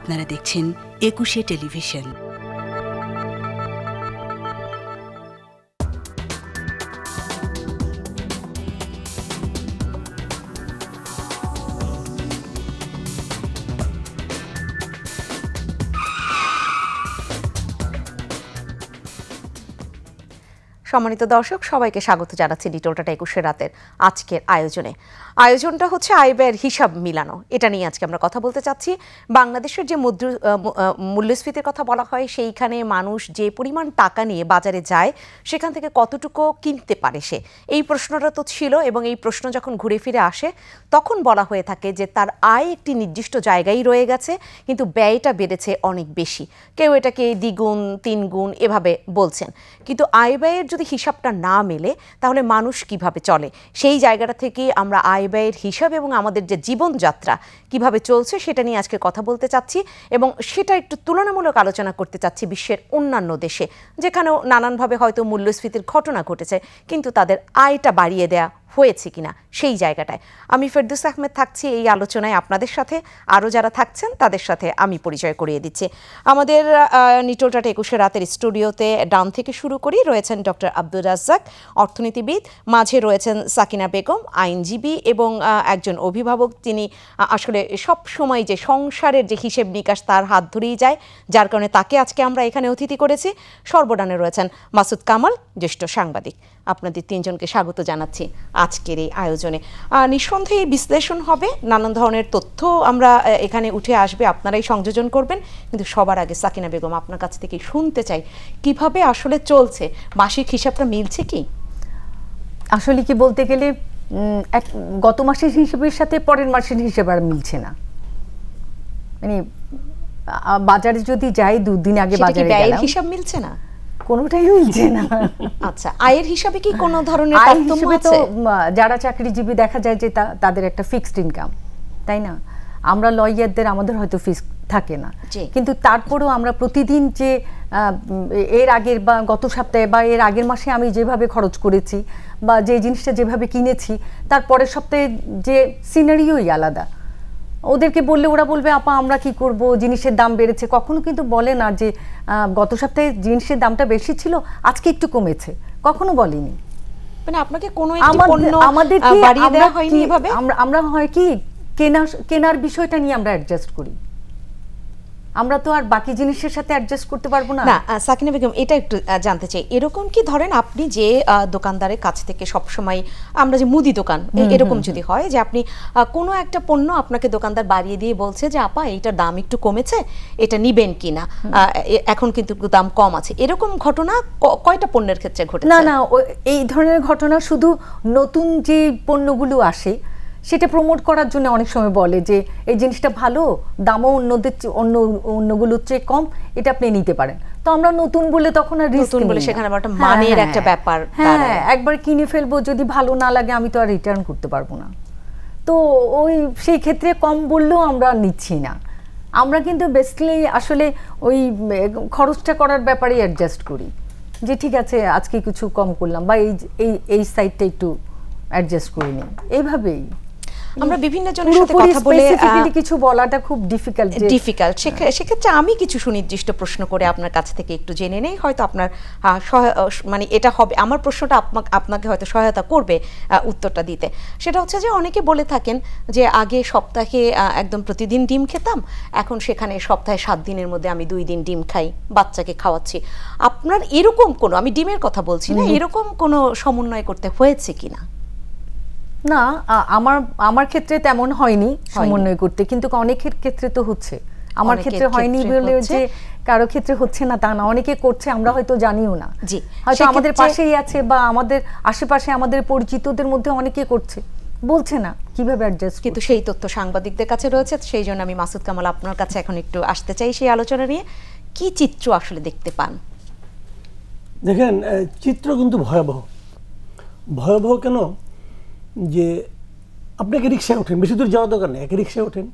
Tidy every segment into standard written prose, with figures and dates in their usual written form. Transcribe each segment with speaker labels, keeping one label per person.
Speaker 1: আপনারা দেখছেন একুশে টেলিভিশন।
Speaker 2: সম্মানিত দর্শক, সবাইকে স্বাগত জানাচ্ছি ডিটোলটা 21 রাতের আজকের আয়োজনটা হচ্ছে আয় ব্যয়ের হিসাব মিলানো। এটা নিয়ে আজকে আমরা কথা বলতে চাচ্ছি। বাংলাদেশের যে মূল্যস্ফীতির কথা বলা হয়, সেইখানে মানুষ যে পরিমাণ টাকা নিয়ে বাজারে যায় সেখান থেকে কতটুকু কিনতে পারে সে, এই প্রশ্নটা তো ছিল। এবং এই প্রশ্ন যখন ঘুরে ফিরে আসে তখন বলা হয়ে থাকে যে তার আয় একটি নির্দিষ্ট জায়গায় রয়ে গেছে, কিন্তু ব্যয়টা বেড়েছে অনেক বেশি। কেউ এটাকে দ্বিগুণ তিনগুণ এভাবে বলছেন। কিন্তু আয় ব্যয়ের যদি হিসাবটা না মেলে তাহলে মানুষ কিভাবে চলে, সেই জায়গাটা থেকে আমরা আয় ব্যয়ের হিসাব এবং আমাদের যে জীবনযাত্রা কিভাবে চলছে সেটা নিয়ে আজকে কথা বলতে চাচ্ছি। এবং সেটা একটু তুলনামূলক আলোচনা করতে চাচ্ছি বিশ্বের অন্যান্য দেশে, যেখানেও নানানভাবে হয়তো মূল্যস্ফীতির ঘটনা ঘটেছে কিন্তু তাদের আয়টা বাড়িয়ে দেয়া হয়েছে কিনা সেই জায়গাটায়। আমি ফেরদৌস আহমেদ থাকছি এই আলোচনায় আপনাদের সাথে। আরও যারা থাকছেন তাদের সাথে আমি পরিচয় করিয়ে দিচ্ছি। আমাদের নিটোলটা 21 রাতের স্টুডিওতে ডান থেকে শুরু করি রয়েছেন ডক্টর আব্দুর রাজ্জাক, অর্থনীতিবিদ। মাঝে রয়েছেন সাকিনা বেগম, আইনজীবী এবং একজন অভিভাবক। তিনি আসলে সব সময় যে সংসারের যে হিসেব নিকাশ তার হাত ধরেই যায়, যার কারণে তাকে আজকে আমরা এখানে অতিথি করেছি। সর্বডানে রয়েছেন মাসুদ কামাল, জ্যেষ্ঠ সাংবাদিক। আপনাদের তিনজনকে স্বাগত জানাচ্ছি আজকের এই আয়োজনে। নিঃসন্দেহে বিশ্লেষণ হবে, নানান ধরনের তথ্য আমরা এখানে উঠে আসবে, আপনারাই সংযোজন করবেন। কিন্তু সবার আগে সাকিনা বেগম, আপনার কাছ থেকে শুনতে চাই কিভাবে আসলে চলছে, মাসিক হিসাবটা মিলছে কি?
Speaker 3: আসলে কি বলতে গেলে গত মাসের হিসেবের সাথে পরের মাসের হিসেব আর মিলছে না। মানে বাজারে যদি যাই, দুদিন আগে বাজারে গেলাম,
Speaker 2: হিসাব মিলছে না,
Speaker 3: কোনোটাই মিলছে না।
Speaker 2: আচ্ছা, আয়ের হিসাবে কি কোনো ধরনের
Speaker 3: তারতম্য আছে? যারা চাকরিজীবী দেখা যায় যে তাদের একটা ফিক্সড ইনকাম, তাই না? আমরা লয়ারদের আমাদের হয়তো ফিক্সড থাকে না, কিন্তু তারপরেও আমরা প্রতিদিন যে এর আগের বা গত সপ্তাহে বা এর আগের মাসে আমি যেভাবে খরচ করেছি বা যে জিনিসটা যেভাবে কিনেছি, তার পরের সপ্তাহে যে সিনারিওই আলাদা। ওদেরকে বললে ওরা বলবে আপা আমরা কি করব, জিনিসের দাম বেড়েছে। কখনো কিন্তু বলে না যে গত সপ্তাহে জিনিসের দামটা বেশি ছিল, আজকে একটু কমেছে, কখনো বলেনি।
Speaker 2: মানে আপনাকে কোনো একটি পণ্য বাড়িয়ে দেওয়া হয়নি এভাবে?
Speaker 3: আমরা হয় কি কেনার বিষয়টা নিয়ে আমরা অ্যাডজাস্ট করি, আমরা তো আর বাকি জিনিসের সাথে অ্যাডজাস্ট করতে পারবো না।
Speaker 2: না সাকিনা বেগম, এটা একটু জানতে চাই, এরকম কি ধরেন আপনি যে দোকানদারের কাছ থেকে সবসময়, আমরা যে মুদি দোকান, এরকম যদি হয় যে আপনি কোনো একটা পণ্য আপনাকে দোকানদার বাড়িয়ে দিয়ে বলছে যে আপা এইটার দাম একটু কমেছে, এটা নিবেন কিনা, এখন কিন্তু দাম কম আছে, এরকম ঘটনা কয়টা পণ্যের ক্ষেত্রে ঘটেছে?
Speaker 3: না না, এই ধরনের ঘটনা শুধু নতুন যে পণ্যগুলো আসে সেটা প্রমোট করার জন্য অনেক সময় বলে যে এই জিনিসটা ভালো, দামও অন্যগুলোর চেয়ে কম, এটা আপনি নিতে পারেন। তো আমরা নতুন বলে তখন আর রিস্ক
Speaker 2: বলে সেখানে একটা মানের একটা ব্যাপার,
Speaker 3: হ্যাঁ একবার কিনে ফেলবো, যদি ভালো না লাগে আমি তো আর রিটার্ন করতে পারবো না। তো ওই সেই ক্ষেত্রে কম বললেও আমরা নিচ্ছি না। আমরা কিন্তু বেসিক্যালি আসলে ওই খরচটা করার ব্যাপারে অ্যাডজাস্ট করি যে ঠিক আছে আজকে কিছু কম করলাম বা এই সাইডটা একটু অ্যাডজাস্ট করে নিই, এইভাবেই।
Speaker 2: আমরা বিভিন্ন জনের সাথে কথা বলে
Speaker 3: কিছু বলাটা খুব ডিফিকাল্ট।
Speaker 2: সেক্ষেত্রে আমি কিছু সুনির্দিষ্ট প্রশ্ন করে আপনার কাছ থেকে একটু জেনে নেই, হয়তো আপনার মানে এটা হবে, আমার প্রশ্নটা আপনাকে হয়তো সহায়তা করবে উত্তরটা দিতে। সেটা হচ্ছে যে অনেকে বলে থাকেন যে আগে সপ্তাহে একদম প্রতিদিন ডিম খেতাম, এখন সেখানে সপ্তাহে 7 দিনের মধ্যে আমি 2 দিন ডিম খাই, বাচ্চাকে খাওয়াচ্ছি। আপনার এরকম কোনো, আমি ডিমের কথা বলছি না, এরকম কোনো সমন্বয় করতে হয়েছে কিনা?
Speaker 3: না, আমার ক্ষেত্রে তেমন হয়নি সমন্বয় করতে, কিন্তু অনেকের ক্ষেত্রে তো হচ্ছে। আমার ক্ষেত্রে হয়নি বলে যে কারো ক্ষেত্রে হচ্ছে না তা না, অনেকে করছে, আমরা হয়তো জানিও না।
Speaker 2: জি,
Speaker 3: হয়তো আমাদের পাশেই আছে বা আমাদের আশেপাশে আমাদের পরিচিতদের মধ্যে অনেকে করছে, বলছে না কিভাবে অ্যাডজাস্ট।
Speaker 2: কিন্তু সেই তথ্য সাংবাদিকদের কাছে রয়েছে, সেই জন্য আমি মাসুদ কামাল আপনার কাছে এখন একটু আসতে চাই সেই আলোচনা নিয়ে। কি চিত্র আসলে দেখতে পান?
Speaker 4: দেখেন, চিত্র কিন্তু ভয়াবহ কেন যে আপনাকে রিক্সায় ওঠেন, বেশি দূর যাওয়ার দরকার নেই, একে রিক্সায় ওঠেন,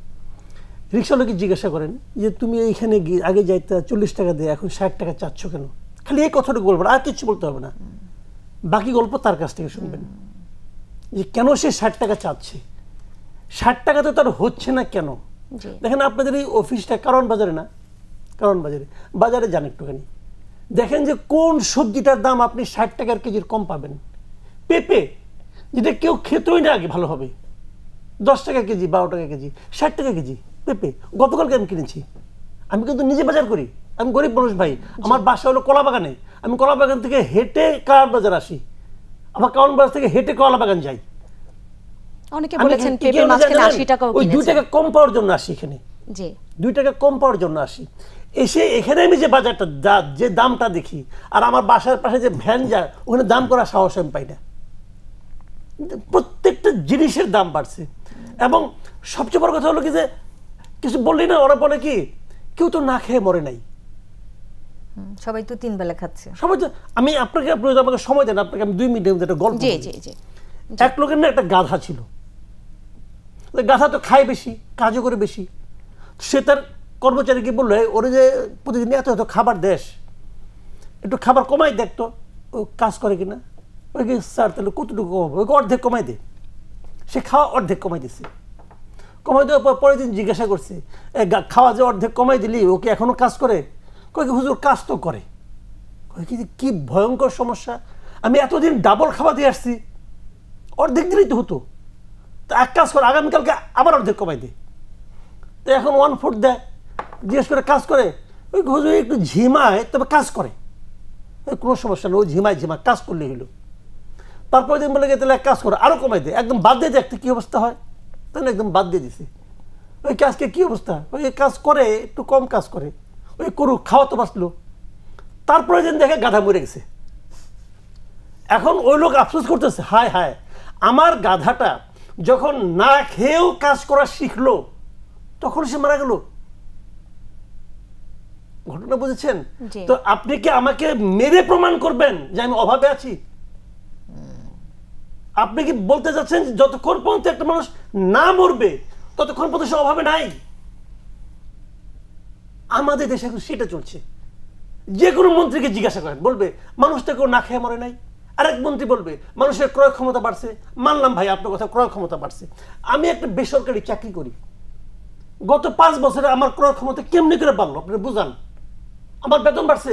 Speaker 4: রিক্সাওয়ালাকে জিজ্ঞাসা করেন যে তুমি এইখানে আগে যাইতে 40 টাকা দিয়ে এখন 60 টাকা চাচ্ছ কেন? খালি এই কথাটুকু বলবেন, আর কিছু বলতে হবে না, বাকি গল্প তার কাছ থেকে শুনবেন যে কেন সে 60 টাকা চাচ্ছে, 60 টাকাতে তার হচ্ছে না কেন, দেখেন আপনাদের এই অফিসটা কারণ বাজারে না, কারণ বাজারে যান একটুখানি, দেখেন যে কোন সবজিটার দাম আপনি 60 টাকার কেজির কম পাবেন। পেঁপে, যেটা কেউ খেতেই না আগে ভালোভাবে, 10 টাকা কেজি, 12 টাকা কেজি, 60 টাকা কেজি পেঁপে। গতকালকে আমি কিনেছি। আমি কিন্তু নিজে বাজার করি, আমি গরিব মানুষ ভাই, আমার বাসা হলো কলা বাগানে, আমি কলা বাগান থেকে হেঁটে কারণ বাজার আসি, আবার কারণ বাজার থেকে হেঁটে কলা বাগান যাই।
Speaker 2: অনেকে বলেছেন পেঁপে মাঝখানে 80 টাকাও
Speaker 4: ওই 2 টাকা কম পাওয়ার জন্য আসি এখানে,
Speaker 2: জি
Speaker 4: 2 টাকা কম পাওয়ার জন্য আসি। এসে এখানে আমি যে বাজারটা যে দামটা দেখি, আর আমার বাসার পাশে যে ভ্যান যায় ওখানে দাম করার সাহস আমি পাই না। প্রত্যেকটা জিনিসের দাম বাড়ছে। এবং সবচেয়ে বড় কথা হলো কি যে কিছু বললি না, ওরা বলে কি কেউ তো না খেয়ে মরে নাই,
Speaker 3: সবাই তো 3 বেলা খাচ্ছে।
Speaker 4: সবাই তো, আমি আপনাকে আমাকে সময় দেন, আপনাকে আমি 2 মিনিটের মধ্যে একটা গল্প।
Speaker 2: জি জি জি।
Speaker 4: এক লোকের না একটা গাধা ছিল, গাধা তো খায় বেশি, কাজও করে বেশি। সে তার কর্মচারীকে বললো, ওরে যে প্রতিদিন এত এত খাবার দেশ, একটু খাবার কমাই দেখতো, ও কাজ করে কিনা। ওই কি স্যার তাহলে কতটুকু কমাবো, ওকে অর্ধেক কমাই দে। সে খাওয়া অর্ধেক কমাই দিছে, কমাই দেওয়ার পর পরের দিন জিজ্ঞাসা করছে, খাওয়া যে অর্ধেক কমাই দিলি, ওকে এখনো কাজ করে? কই কি হুজুর কাজ তো করে। কি ভয়ঙ্কর সমস্যা, আমি এতদিন ডাবল খাওয়া দিয়ে আসছি, অর্ধেক দিলেই তো হতো। তো এক কাজ করে, আগামীকালকে আবার অর্ধেক কমাই দে। তো এখন 1/4 দেয়, জিজ্ঞেস করে কাজ করে? ওই হুজুর একটু ঝিমায় তবে কাজ করে, কোনো সমস্যা নেই, ওই ঝিমায় কাজ করলে হইলো। তারপরে দিন বলে গেলে এক কাজ করে আরো কমাই দে, একদম বাদ দিয়ে দেখতে কি অবস্থা হয়। তাই না, একদম বাদ দিয়ে দিছে। ওই কাজকে কি অবস্থা, ওই কাজ করে একটু কম কাজ করে, ওই করুক, খাওয়া তো বাঁচলো। তারপরে দিন দেখে গাধা মরে গেছে। এখন ওই লোক আফসোস করতেছে, হায় হায় আমার গাধাটা যখন না খেয়েও কাজ করা শিখলো তখন সে মারা গেল। ঘটনা বুঝেছেন? তো আপনি কি আমাকে মেরে প্রমাণ করবেন যে আমি অভাবে আছি? আপনি কি বলতে যাচ্ছেন যতক্ষণ পর্যন্ত একটা মানুষ না মরবে ততক্ষণ পর্যন্ত সে অভাবে নাই? আমাদের দেশে এখন সেটা চলছে। যে কোনো মন্ত্রীকে জিজ্ঞাসা করেন, বলবে মানুষটা কেউ না খেয়ে মরে নাই। আরেক মন্ত্রী বলবে মানুষের ক্রয় ক্ষমতা বাড়ছে। মানলাম ভাই আপনার কথা, ক্রয় ক্ষমতা বাড়ছে। আমি একটা বেসরকারি চাকরি করি, গত 5 বছরে আমার ক্রয় ক্ষমতা কেমনি করে বাড়লো আপনি বুঝান? আমার বেতন বাড়ছে।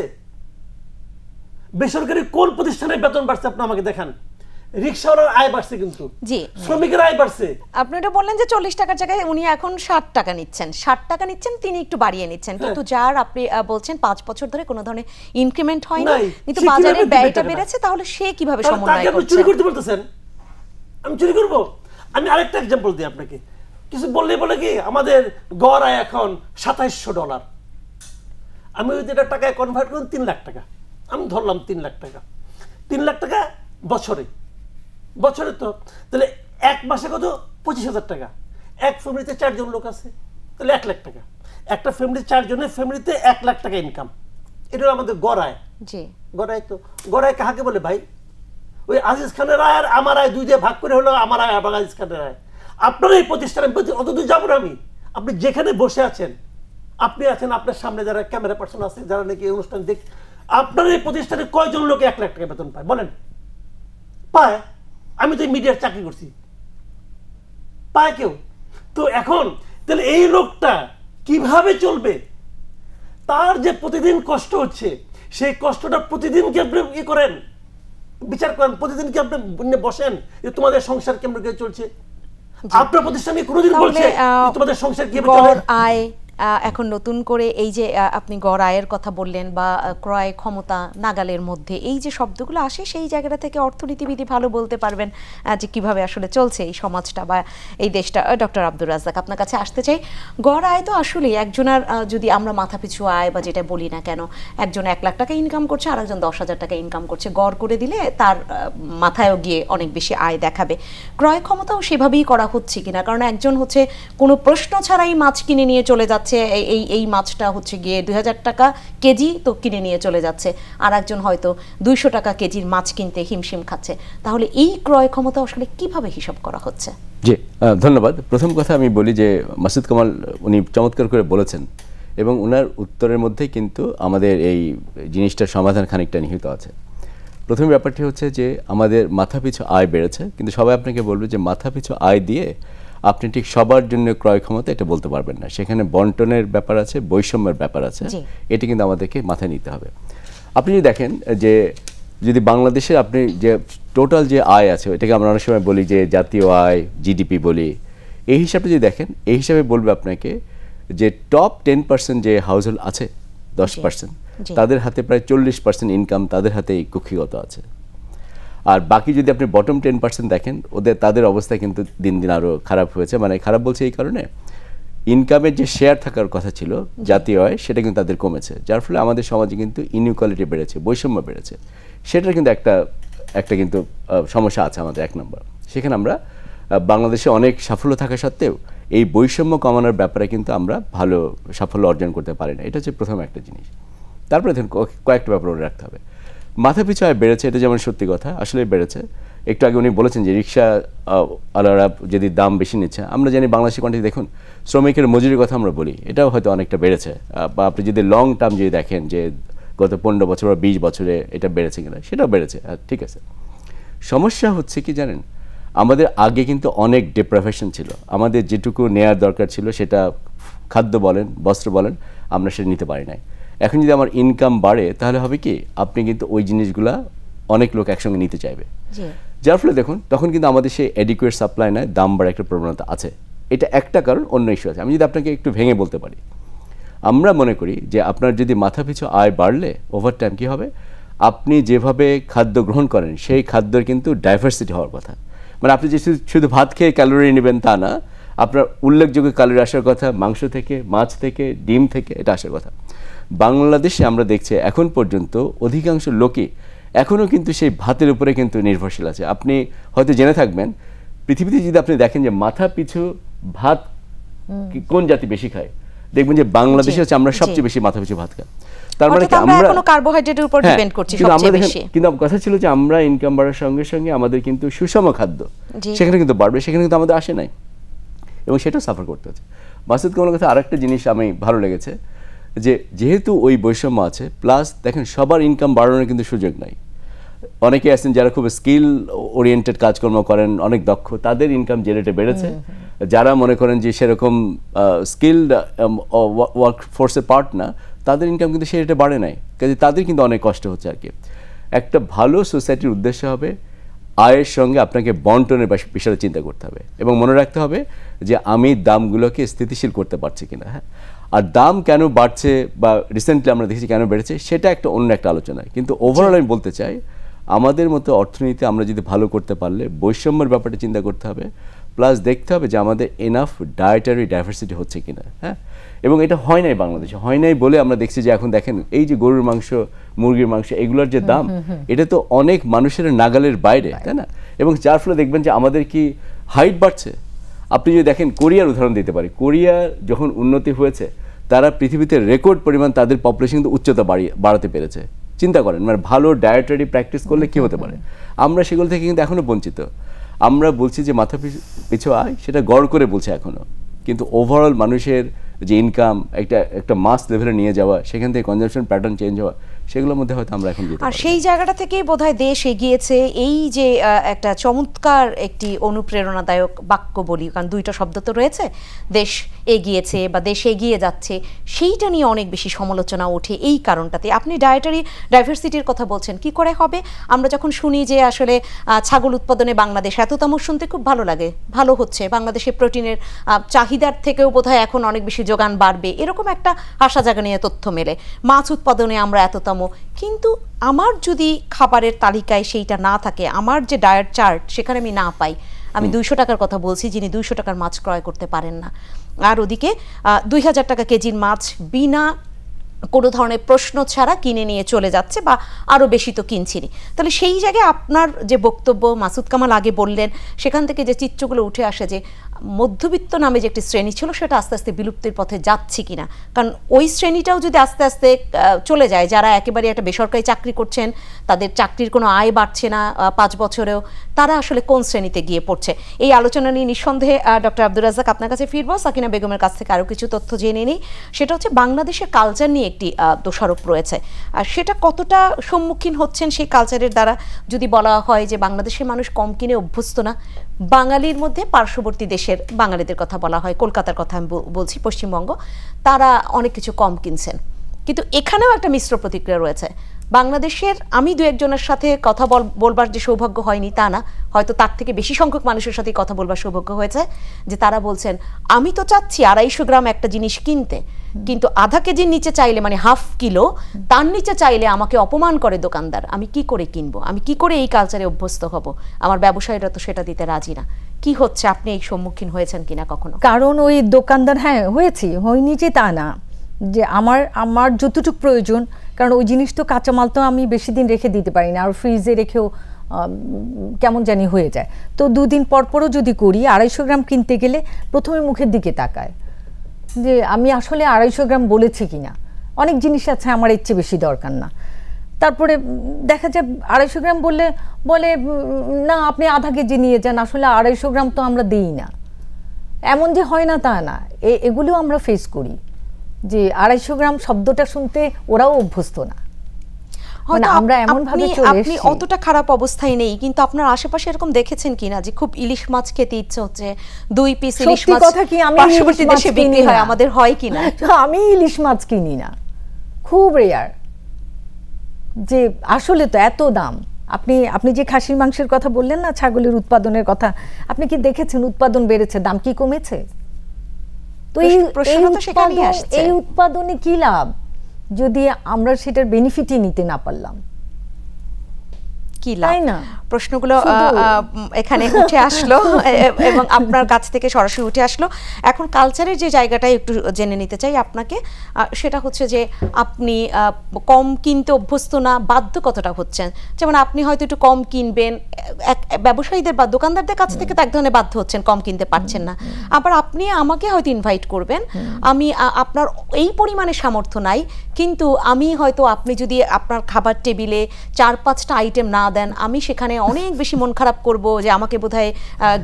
Speaker 4: বেসরকারি কোন প্রতিষ্ঠানের বেতন বাড়ছে আপনি আমাকে দেখান। রিকশাওয়ালার আয় বাড়ছে, কিন্তু
Speaker 2: জি
Speaker 4: শ্রমিকের আয় বাড়ছে।
Speaker 2: আপনি এটা বললেন যে 40 টাকার জায়গায় উনি এখন 60 টাকা নিচ্ছেন, 60 টাকা নিচ্ছেন, তিনি একটু বাড়িয়ে নিচ্ছেন, কিন্তু যার আপনি বলছেন 5 বছর ধরে কোনো ধরনের ইনক্রিমেন্ট হয়নি, কিন্তু বাজারের ব্যয়টা বেড়েছে, তাহলে সে কিভাবে সমন্বয় করছে?
Speaker 4: চুরি করতে বলতেছেন? আমি চুরি করব? আমি আরেকটা एग्जांपल দিই আপনাকে। কিছু বললে বলে কি আমাদের গড় আয় এখন $2700। আমি যদি এটা টাকায় কনভার্ট করি 3 লাখ টাকা, আমি ধরলাম 3 লাখ টাকা, 3 লাখ টাকা বছরে তো তাহলে এক মাসে কত? 25,000 টাকা। এক ফ্যামিলিতে 4 জন লোক আছে, তাহলে 1 লাখ টাকা। একটা ফ্যামিলি 4 জনের ফ্যামিলিতে 1 লাখ টাকা ইনকাম। এটা আমাদের গড় আয়। জি গড় আয়। তো গড় আয় কাকে বলে ভাই? ওই আজিজ খানের আয় আর আমার আয় 2 দিয়ে ভাগ করে হলো আমার আয় আর আজিজ খানের আয়। আপনার এই প্রতিষ্ঠানে অত দূর যাবো না আমি। আপনি যেখানে বসে আছেন, আপনি আছেন, আপনার সামনে যারা ক্যামেরা পার্সন আছে, যারা নাকি এই অনুষ্ঠান দেখ, আপনার এই প্রতিষ্ঠানে কয়জন লোক 1 লাখ টাকা বেতন পায় বলেন? পায়? আমি তো মিডিয়ার চাকরি করছি, পায় কেউ? তো এখন তাহলে এই লোকটা কিভাবে চলবে? তার যে প্রতিদিন কষ্ট হচ্ছে, সেই কষ্টটা প্রতিদিন কি আপনি ই করেন, বিচার করেন? প্রতিদিন কি আপনি বসেন যে তোমাদের সংসার কেমন করে চলছে? আপনার প্রতিষ্ঠানে কোনোদিন বলছে তোমাদের সংসার কিভাবে চলে?
Speaker 2: আয় এখন নতুন করে এই যে আপনি গড় আয়ের কথা বললেন বা ক্রয় ক্ষমতা নাগালের মধ্যে, এই যে শব্দগুলো আসে, সেই জায়গাটা থেকে অর্থনীতিবিদই ভালো বলতে পারবেন যে কিভাবে আসলে চলছে এই সমাজটা বা এই দেশটা। ডক্টর আব্দুর রাজ্জাক, আপনার কাছে আসতে চাই। গড় আয় তো আসলে একজনের, যদি আমরা মাথাপিছু আয় বা যেটা বলি না কেন, একজন 1 লাখ টাকা ইনকাম করছে, আর একজন 10,000 টাকা ইনকাম করছে, গড় করে দিলে তার মাথায়ও গিয়ে অনেক বেশি আয় দেখাবে। ক্রয় ক্ষমতাও সেভাবেই করা হচ্ছে কিনা? কারণ একজন হচ্ছে কোনো প্রশ্ন ছাড়াই মাছ কিনে নিয়ে চলে যাচ্ছে, এই মাছটা হচ্ছে গিয়ে 2000 টাকা কেজি তো কিনে নিয়ে চলে যাচ্ছে, আর একজন হয়তো 200 টাকা কেজির মাছ কিনতে হিমশিম খাচ্ছে। তাহলে এই ক্রয় ক্ষমতা আসলে কিভাবে হিসাব করা হচ্ছে?
Speaker 5: জি ধন্যবাদ। প্রথম কথা আমি বলি যে মাসুদ কামাল উনি চমৎকার করে বলেছেন, এবং ওনার উত্তরের মধ্যে কিন্তু আমাদের এই জিনিসটার সমাধান খানিকটা নিহিত আছে। প্রথম ব্যাপারটি হচ্ছে যে আমাদের মাথাপিছু আয় বেড়েছে, কিন্তু সবাই আপনাকে বলবে যে মাথাপিছু আয় দিয়ে আপনি ঠিক সবার জন্য ক্রয় ক্ষমতা এটা বলতে পারবেন না, সেখানে বন্টনের ব্যাপার আছে, বৈষম্যের ব্যাপার আছে, এটা কিন্তু আমাদেরকে মাথায় নিতে হবে। আপনি যদি দেখেন যে যদি বাংলাদেশে আপনি যে টোটাল যে আয় আছে এটাকে আমরা অনেক সময় বলি যে জাতীয় আয়, জিডিপি বলি, এই হিসাবে যদি দেখেন, এই হিসাবে বলবে আপনাকে যে টপ 10% যে হাউসহোল্ড আছে 10%, তাদের হাতে প্রায় 40% ইনকাম তাদের হাতেই কক্ষিগত আছে। আর বাকি যদি আপনি বটম 10% দেখেন, তাদের অবস্থা কিন্তু দিন দিন আরও খারাপ হয়েছে। মানে খারাপ বলছে এই কারণে, ইনকামের যে শেয়ার থাকার কথা ছিল জাতীয় আয়, সেটা কিন্তু তাদের কমেছে, যার ফলে আমাদের সমাজে কিন্তু ইনইকুয়ালিটি বেড়েছে, বৈষম্য বেড়েছে। সেটার কিন্তু একটা কিন্তু সমস্যা আছে আমাদের, 1 নম্বর। সেখানে আমরা বাংলাদেশে অনেক সাফল্য থাকা সত্ত্বেও এই বৈষম্য কমানোর ব্যাপারে কিন্তু আমরা ভালো সাফল্য অর্জন করতে পারি না। এটা হচ্ছে প্রথম একটা জিনিস। তারপরে দেখুন কয়েকটা ব্যাপার মনে রাখতে হবে। মাথাপিছু আয় বেড়েছে, এটা যেমন সত্যি কথা, আসলে বেড়েছে। একটু আগে উনি বলেছেন যে রিক্সা আলারা যদি দাম বেশি নিচ্ছে, আমরা জানি বাংলাদেশের কন্টেক্সটে দেখুন শ্রমিকের মজুরির কথা আমরা বলি, এটাও হয়তো অনেকটা বেড়েছে। বা আপনি যদি লং টার্ম যদি দেখেন যে গত 15 বছর বা 20 বছরে এটা বেড়েছে কিনা, সেটাও বেড়েছে, ঠিক আছে। সমস্যা হচ্ছে কি জানেন, আমাদের আগে কিন্তু অনেক ডেপ্রাভেশন ছিল, আমাদের যেটুকু নেয়ার দরকার ছিল সেটা খাদ্য বলেন, বস্ত্র বলেন, আমরা সেটা নিতে পারি নাই। এখন যদি আমার ইনকাম বাড়ে তাহলে হবে কি, আপনি কিন্তু ওই জিনিসগুলা অনেক লোক একসঙ্গে নিতে চাইবে, যার ফলে দেখুন তখন কিন্তু আমাদের সেই এডিকুয়েট সাপ্লাই নয়, দাম বাড়ার একটা প্রবণতা আছে। এটা একটা কারণ, অন্য ইস্যু আছে। আমি যদি আপনাকে একটু ভেঙে বলতে পারি, আমরা মনে করি যে আপনার যদি মাথাপিছু আয় বাড়লে ওভার টাইম কী হবে, আপনি যেভাবে খাদ্য গ্রহণ করেন সেই খাদ্যের কিন্তু ডাইভার্সিটি হওয়ার কথা। মানে আপনি যে শুধু ভাত খেয়ে ক্যালোরি নেবেন তা না, আপনার উল্লেখযোগ্য ক্যালোরি আসার কথা মাংস থেকে, মাছ থেকে, ডিম থেকে, এটা আসার কথা। বাংলাদেশে আমরা দেখছি এখন পর্যন্ত অধিকাংশ লোকই এখনও কিন্তু সেই ভাতের উপরে কিন্তু নির্ভরশীল আছে। আপনি হয়তো জেনে থাকবেন, পৃথিবীতে যদি আপনি দেখেন যে মাথা পিছু ভাত কোন জাতি বেশি খায়, দেখবেন যে বাংলাদেশে হচ্ছে আমরা সবচেয়ে বেশি মাথা পিছু ভাত খাই। তার মানে কি আমরা কোনো কার্বোহাইড্রেটের উপর ডিপেন্ড করছি সবচেয়ে বেশি। কিন্তু কথা ছিল যে আমরা ইনকাম বাড়ার সঙ্গে সঙ্গে আমাদের কিন্তু সুষম খাদ্য সেখানে কিন্তু বাড়বে, সেখানে কিন্তু আমাদের আসে নাই, এবং সেটাও সাফার করতে হচ্ছে। মাসুদ কামালের কথা আরেকটা জিনিস আমি ভালো লেগেছে, যে যেহেতু ওই বৈষম্য আছে, প্লাস দেখেন সবার ইনকাম বাড়ানোর কিন্তু সুযোগ নাই। অনেকে আছেন যারা খুব স্কিল ওরিয়েন্টেড কাজকর্ম করেন, অনেক দক্ষ, তাদের ইনকাম যে রেটে বেড়েছে। যারা মনে করেন যে সেরকম স্কিলড ওয়ার্ক ফোর্সের পার্ট না, তাদের ইনকাম কিন্তু সেই রেটে বাড়ে নাই, কাজে তাদের কিন্তু অনেক কষ্ট হচ্ছে আর কি। একটা ভালো সোসাইটির উদ্দেশ্য হবে আয়ের সঙ্গে আপনাকে বন্টনের বিষয়ে চিন্তা করতে হবে, এবং মনে রাখতে হবে যে আমি দামগুলোকে স্থিতিশীল করতে পারছি কিনা। হ্যাঁ, আর দাম কেন বাড়ছে বা রিসেন্টলি আমরা দেখেছি কেন বেড়েছে, সেটা একটা অন্য একটা আলোচনা। কিন্তু ওভারঅল আমি বলতে চাই, আমাদের মতো অর্থনীতি আমরা যদি ভালো করতে পারলে বৈষম্যের ব্যাপারটা চিন্তা করতে হবে, প্লাস দেখতে হবে যে আমাদের এনাফ ডায়েটারি ডাইভার্সিটি হচ্ছে কিনা। হ্যাঁ, এবং এটা হয় নাই বাংলাদেশে, হয় নাই বলে আমরা দেখছি যে এখন দেখেন এই যে গরুর মাংস, মুরগির মাংস, এগুলোর যে দাম, এটা তো অনেক মানুষের নাগালের বাইরে, তাই না? এবং যার ফলে দেখবেন যে আমাদের কি হাইট বাড়ছে। আপনি যদি দেখেন কোরিয়ার উদাহরণ দিতে পারি, কোরিয়া যখন উন্নতি হয়েছে, তারা পৃথিবীতে রেকর্ড পরিমাণ তাদের পপুলেশন কিন্তু উচ্চতা বাড়াতে পেরেছে। চিন্তা করেন, মানে ভালো ডায়েটারি প্র্যাকটিস করলে কি হতে পারে। আমরা সেগুলো থেকে কিন্তু এখনো বঞ্চিত। আমরা বলছি যে মাথা পিছু আয়, সেটা গড় করে বলছে এখনো, কিন্তু ওভারঅল মানুষের যে ইনকাম একটা মাস লেভেলে নিয়ে যাওয়া, সেখান থেকে কনজাম্পশন প্যাটার্ন চেঞ্জ হওয়া, সেগুলোর মধ্যে হয়তো আমরা এখন যেতে পারি।
Speaker 2: আর সেই জায়গাটা থেকেই বোধহয় দেশ এগিয়েছে। এই যে একটা চমৎকার একটি অনুপ্রেরণাদায়ক বাক্য বলি, কারণ দুইটা শব্দ তো রয়েছে, দেশ এগিয়েছে বা দেশ এগিয়ে যাচ্ছে, সেইটা নিয়ে অনেক বেশি সমালোচনা ওঠে এই কারণটাতে। আপনি ডায়েটারি ডাইভার্সিটির কথা বলছেন, কি করে হবে? আমরা যখন শুনি যে আসলে ছাগল উৎপাদনে বাংলাদেশ এততম, শুনতে খুব ভালো লাগে, ভালো হচ্ছে, বাংলাদেশে প্রোটিনের চাহিদার থেকেও বোধহয় এখন অনেক বেশি যোগান বাড়বে, এরকম একটা আশা জাগানিয়া তথ্য মেলে। মাছ উৎপাদনে আমরা এততম, কিন্তু আমার যদি খাবারের তালিকায় সেইটা না থাকে, আমার যে ডায়েট চার্ট সেখানে আমি না পাই, আমি 200 টাকার কথা বলছি, যিনি 200 টাকার মাছ ক্রয় করতে পারেন না, আর ওদিকে 2000 টাকা কেজির মাছ বিনা কোনো ধরনের প্রশ্ন ছাড়া কিনে নিয়ে চলে যাচ্ছে, বা আরও বেশি তো কিনছিনি। তাহলে সেই জায়গায় আপনার যে বক্তব্য মাসুদ কামাল আগে বললেন, সেখান থেকে যে চিত্রগুলো উঠে আসে যে মধ্যবিত্ত নামে যে একটি শ্রেণী ছিল, সেটা আস্তে আস্তে বিলুপ্তির পথে যাচ্ছে কিনা। কারণ ওই শ্রেণীটাও যদি আস্তে আস্তে চলে যায়, যারা একেবারে একটা বেসরকারি চাকরি করছেন, তাদের চাকরির কোনো আয় বাড়ছে না 5 বছরেও, তারা আসলে কোন শ্রেণীতে গিয়ে পড়ছে? এই আলোচনা নিয়ে নিঃসন্দেহে ডক্টর আব্দুর রাজ্জাক আপনার কাছে ফিরবো। সাকিনা বেগমের কাছ থেকে আরও কিছু তথ্য জেনে নিই। সেটা হচ্ছে বাংলাদেশের কালচার নিয়ে একটি দোষারোপ রয়েছে, আর সেটা কতটা সম্মুখীন হচ্ছেন সেই কালচারের দ্বারা। যদি বলা হয় যে বাংলাদেশের মানুষ কম কিনে অভ্যস্ত না, বাঙালির মধ্যে পার্শ্ববর্তী দেশে বাংলাদেশের বাঙালিদের কথা বলা হয়, কলকাতার কথা আমি বলছি, পশ্চিমবঙ্গ, তারা অনেক কিছু কম কিনছেন। কিন্তু এখানেও একটা মিশ্র প্রতিক্রিয়া রয়েছে। বাংলাদেশের আমি দু একজনের সাথে কথা বলবার যে সৌভাগ্য হয়নি তা না, হয়তো তার থেকে বেশি সংখ্যক মানুষের সাথে কথা বলবার সৌভাগ্য হয়েছে, যে তারা বলছেন আমি তো চাচ্ছি 250 গ্রাম একটা জিনিস কিনতে, কিন্তু আধা কেজির নিচে চাইলে, মানে হাফ কিলো, তার নিচে চাইলে আমাকে অপমান করে দোকানদার। আমি কি করে কিনবো? আমি কি করে এই কালচারে অভ্যস্ত হব? আমার ব্যবসায়ীরা তো সেটা দিতে রাজি না। কি হচ্ছে, আপনি এই সম্মুখীন হয়েছেন কিনা কখনো?
Speaker 3: কারণ ওই দোকানদার, হ্যাঁ হয়নি যে তা না, যে আমার যতটুকু প্রয়োজন, কারণ ওই জিনিস তো কাঁচামাল তো আমি বেশি দিন রেখে দিতে পারি না, আর ফ্রিজে রেখেও কেমন জানি হয়ে যায়। তো 2 দিন পরও যদি করি, 250 গ্রাম কিনতে গেলে প্রথমে মুখের দিকে তাকায় যে আমি আসলে 250 গ্রাম বলেছি কিনা। অনেক জিনিস আছে আমার ইচ্ছে বেশি দরকার না, তারপরে দেখা যায় 250 গ্রাম বলে না আপনি আধা কেজি নিয়ে যান, আসলে 250 গ্রাম তো আমরা দিই না। এমন যে হয় না তা না, এগুলো আমরা ফেস করি, যে 250 গ্রাম শব্দটা শুনতে ওরাও অভ্যস্ত না। মানে আমরা এমন ভাবে চলে এসেছি।
Speaker 2: আপনি অতটা খারাপ অবস্থায় নেই, কিন্তু আপনার আশেপাশে এরকম দেখেছেন কিনা যে খুব ইলিশ মাছ খেতে ইচ্ছে হচ্ছে, 2 পিস ইলিশ মাছ পার্শ্ববর্তী দেশে বিক্রি হয়, আমাদের হয় কিনা?
Speaker 3: আমি ইলিশ মাছ কিনি না, খুব রেয়ার। যে আসলে তো এত দাম। আপনি যে খাসির মাংসের কথা বললেন না, ছাগলের উৎপাদনের কথা, আপনি কি দেখেছেন উৎপাদন বেড়েছে, দাম কি কমেছে? তো এই উৎপাদনে কি লাভ যদি আমরা সেটার বেনিফিটই নিতে না পারলাম?
Speaker 2: কি লাভ? প্রশ্নগুলো এখানে উঠে আসলো এবং আপনার কাছ থেকে সরাসরি উঠে আসলো। এখন কালচারের যে জায়গাটাই একটু জেনে নিতে চাই আপনাকে, সেটা হচ্ছে যে আপনি কম কিনতে অভ্যস্ত না, বাধ্য কতটা হচ্ছেন? যেমন আপনি হয়তো একটু কম কিনবেন, ব্যবসায়ীদের বা দোকানদারদের কাছ থেকে তো এক ধরনের বাধ্য হচ্ছেন, কম কিনতে পারছেন না। আবার আপনি আমাকে হয়তো ইনভাইট করবেন, আমি আপনার এই পরিমাণে সামর্থ্য নাই, কিন্তু আমি হয়তো, আপনি যদি আপনার খাবার টেবিলে 4-5টা আইটেম না দেন, আমি সেখানে অনেক বেশি মন খারাপ করব যে আমাকে বোধহয়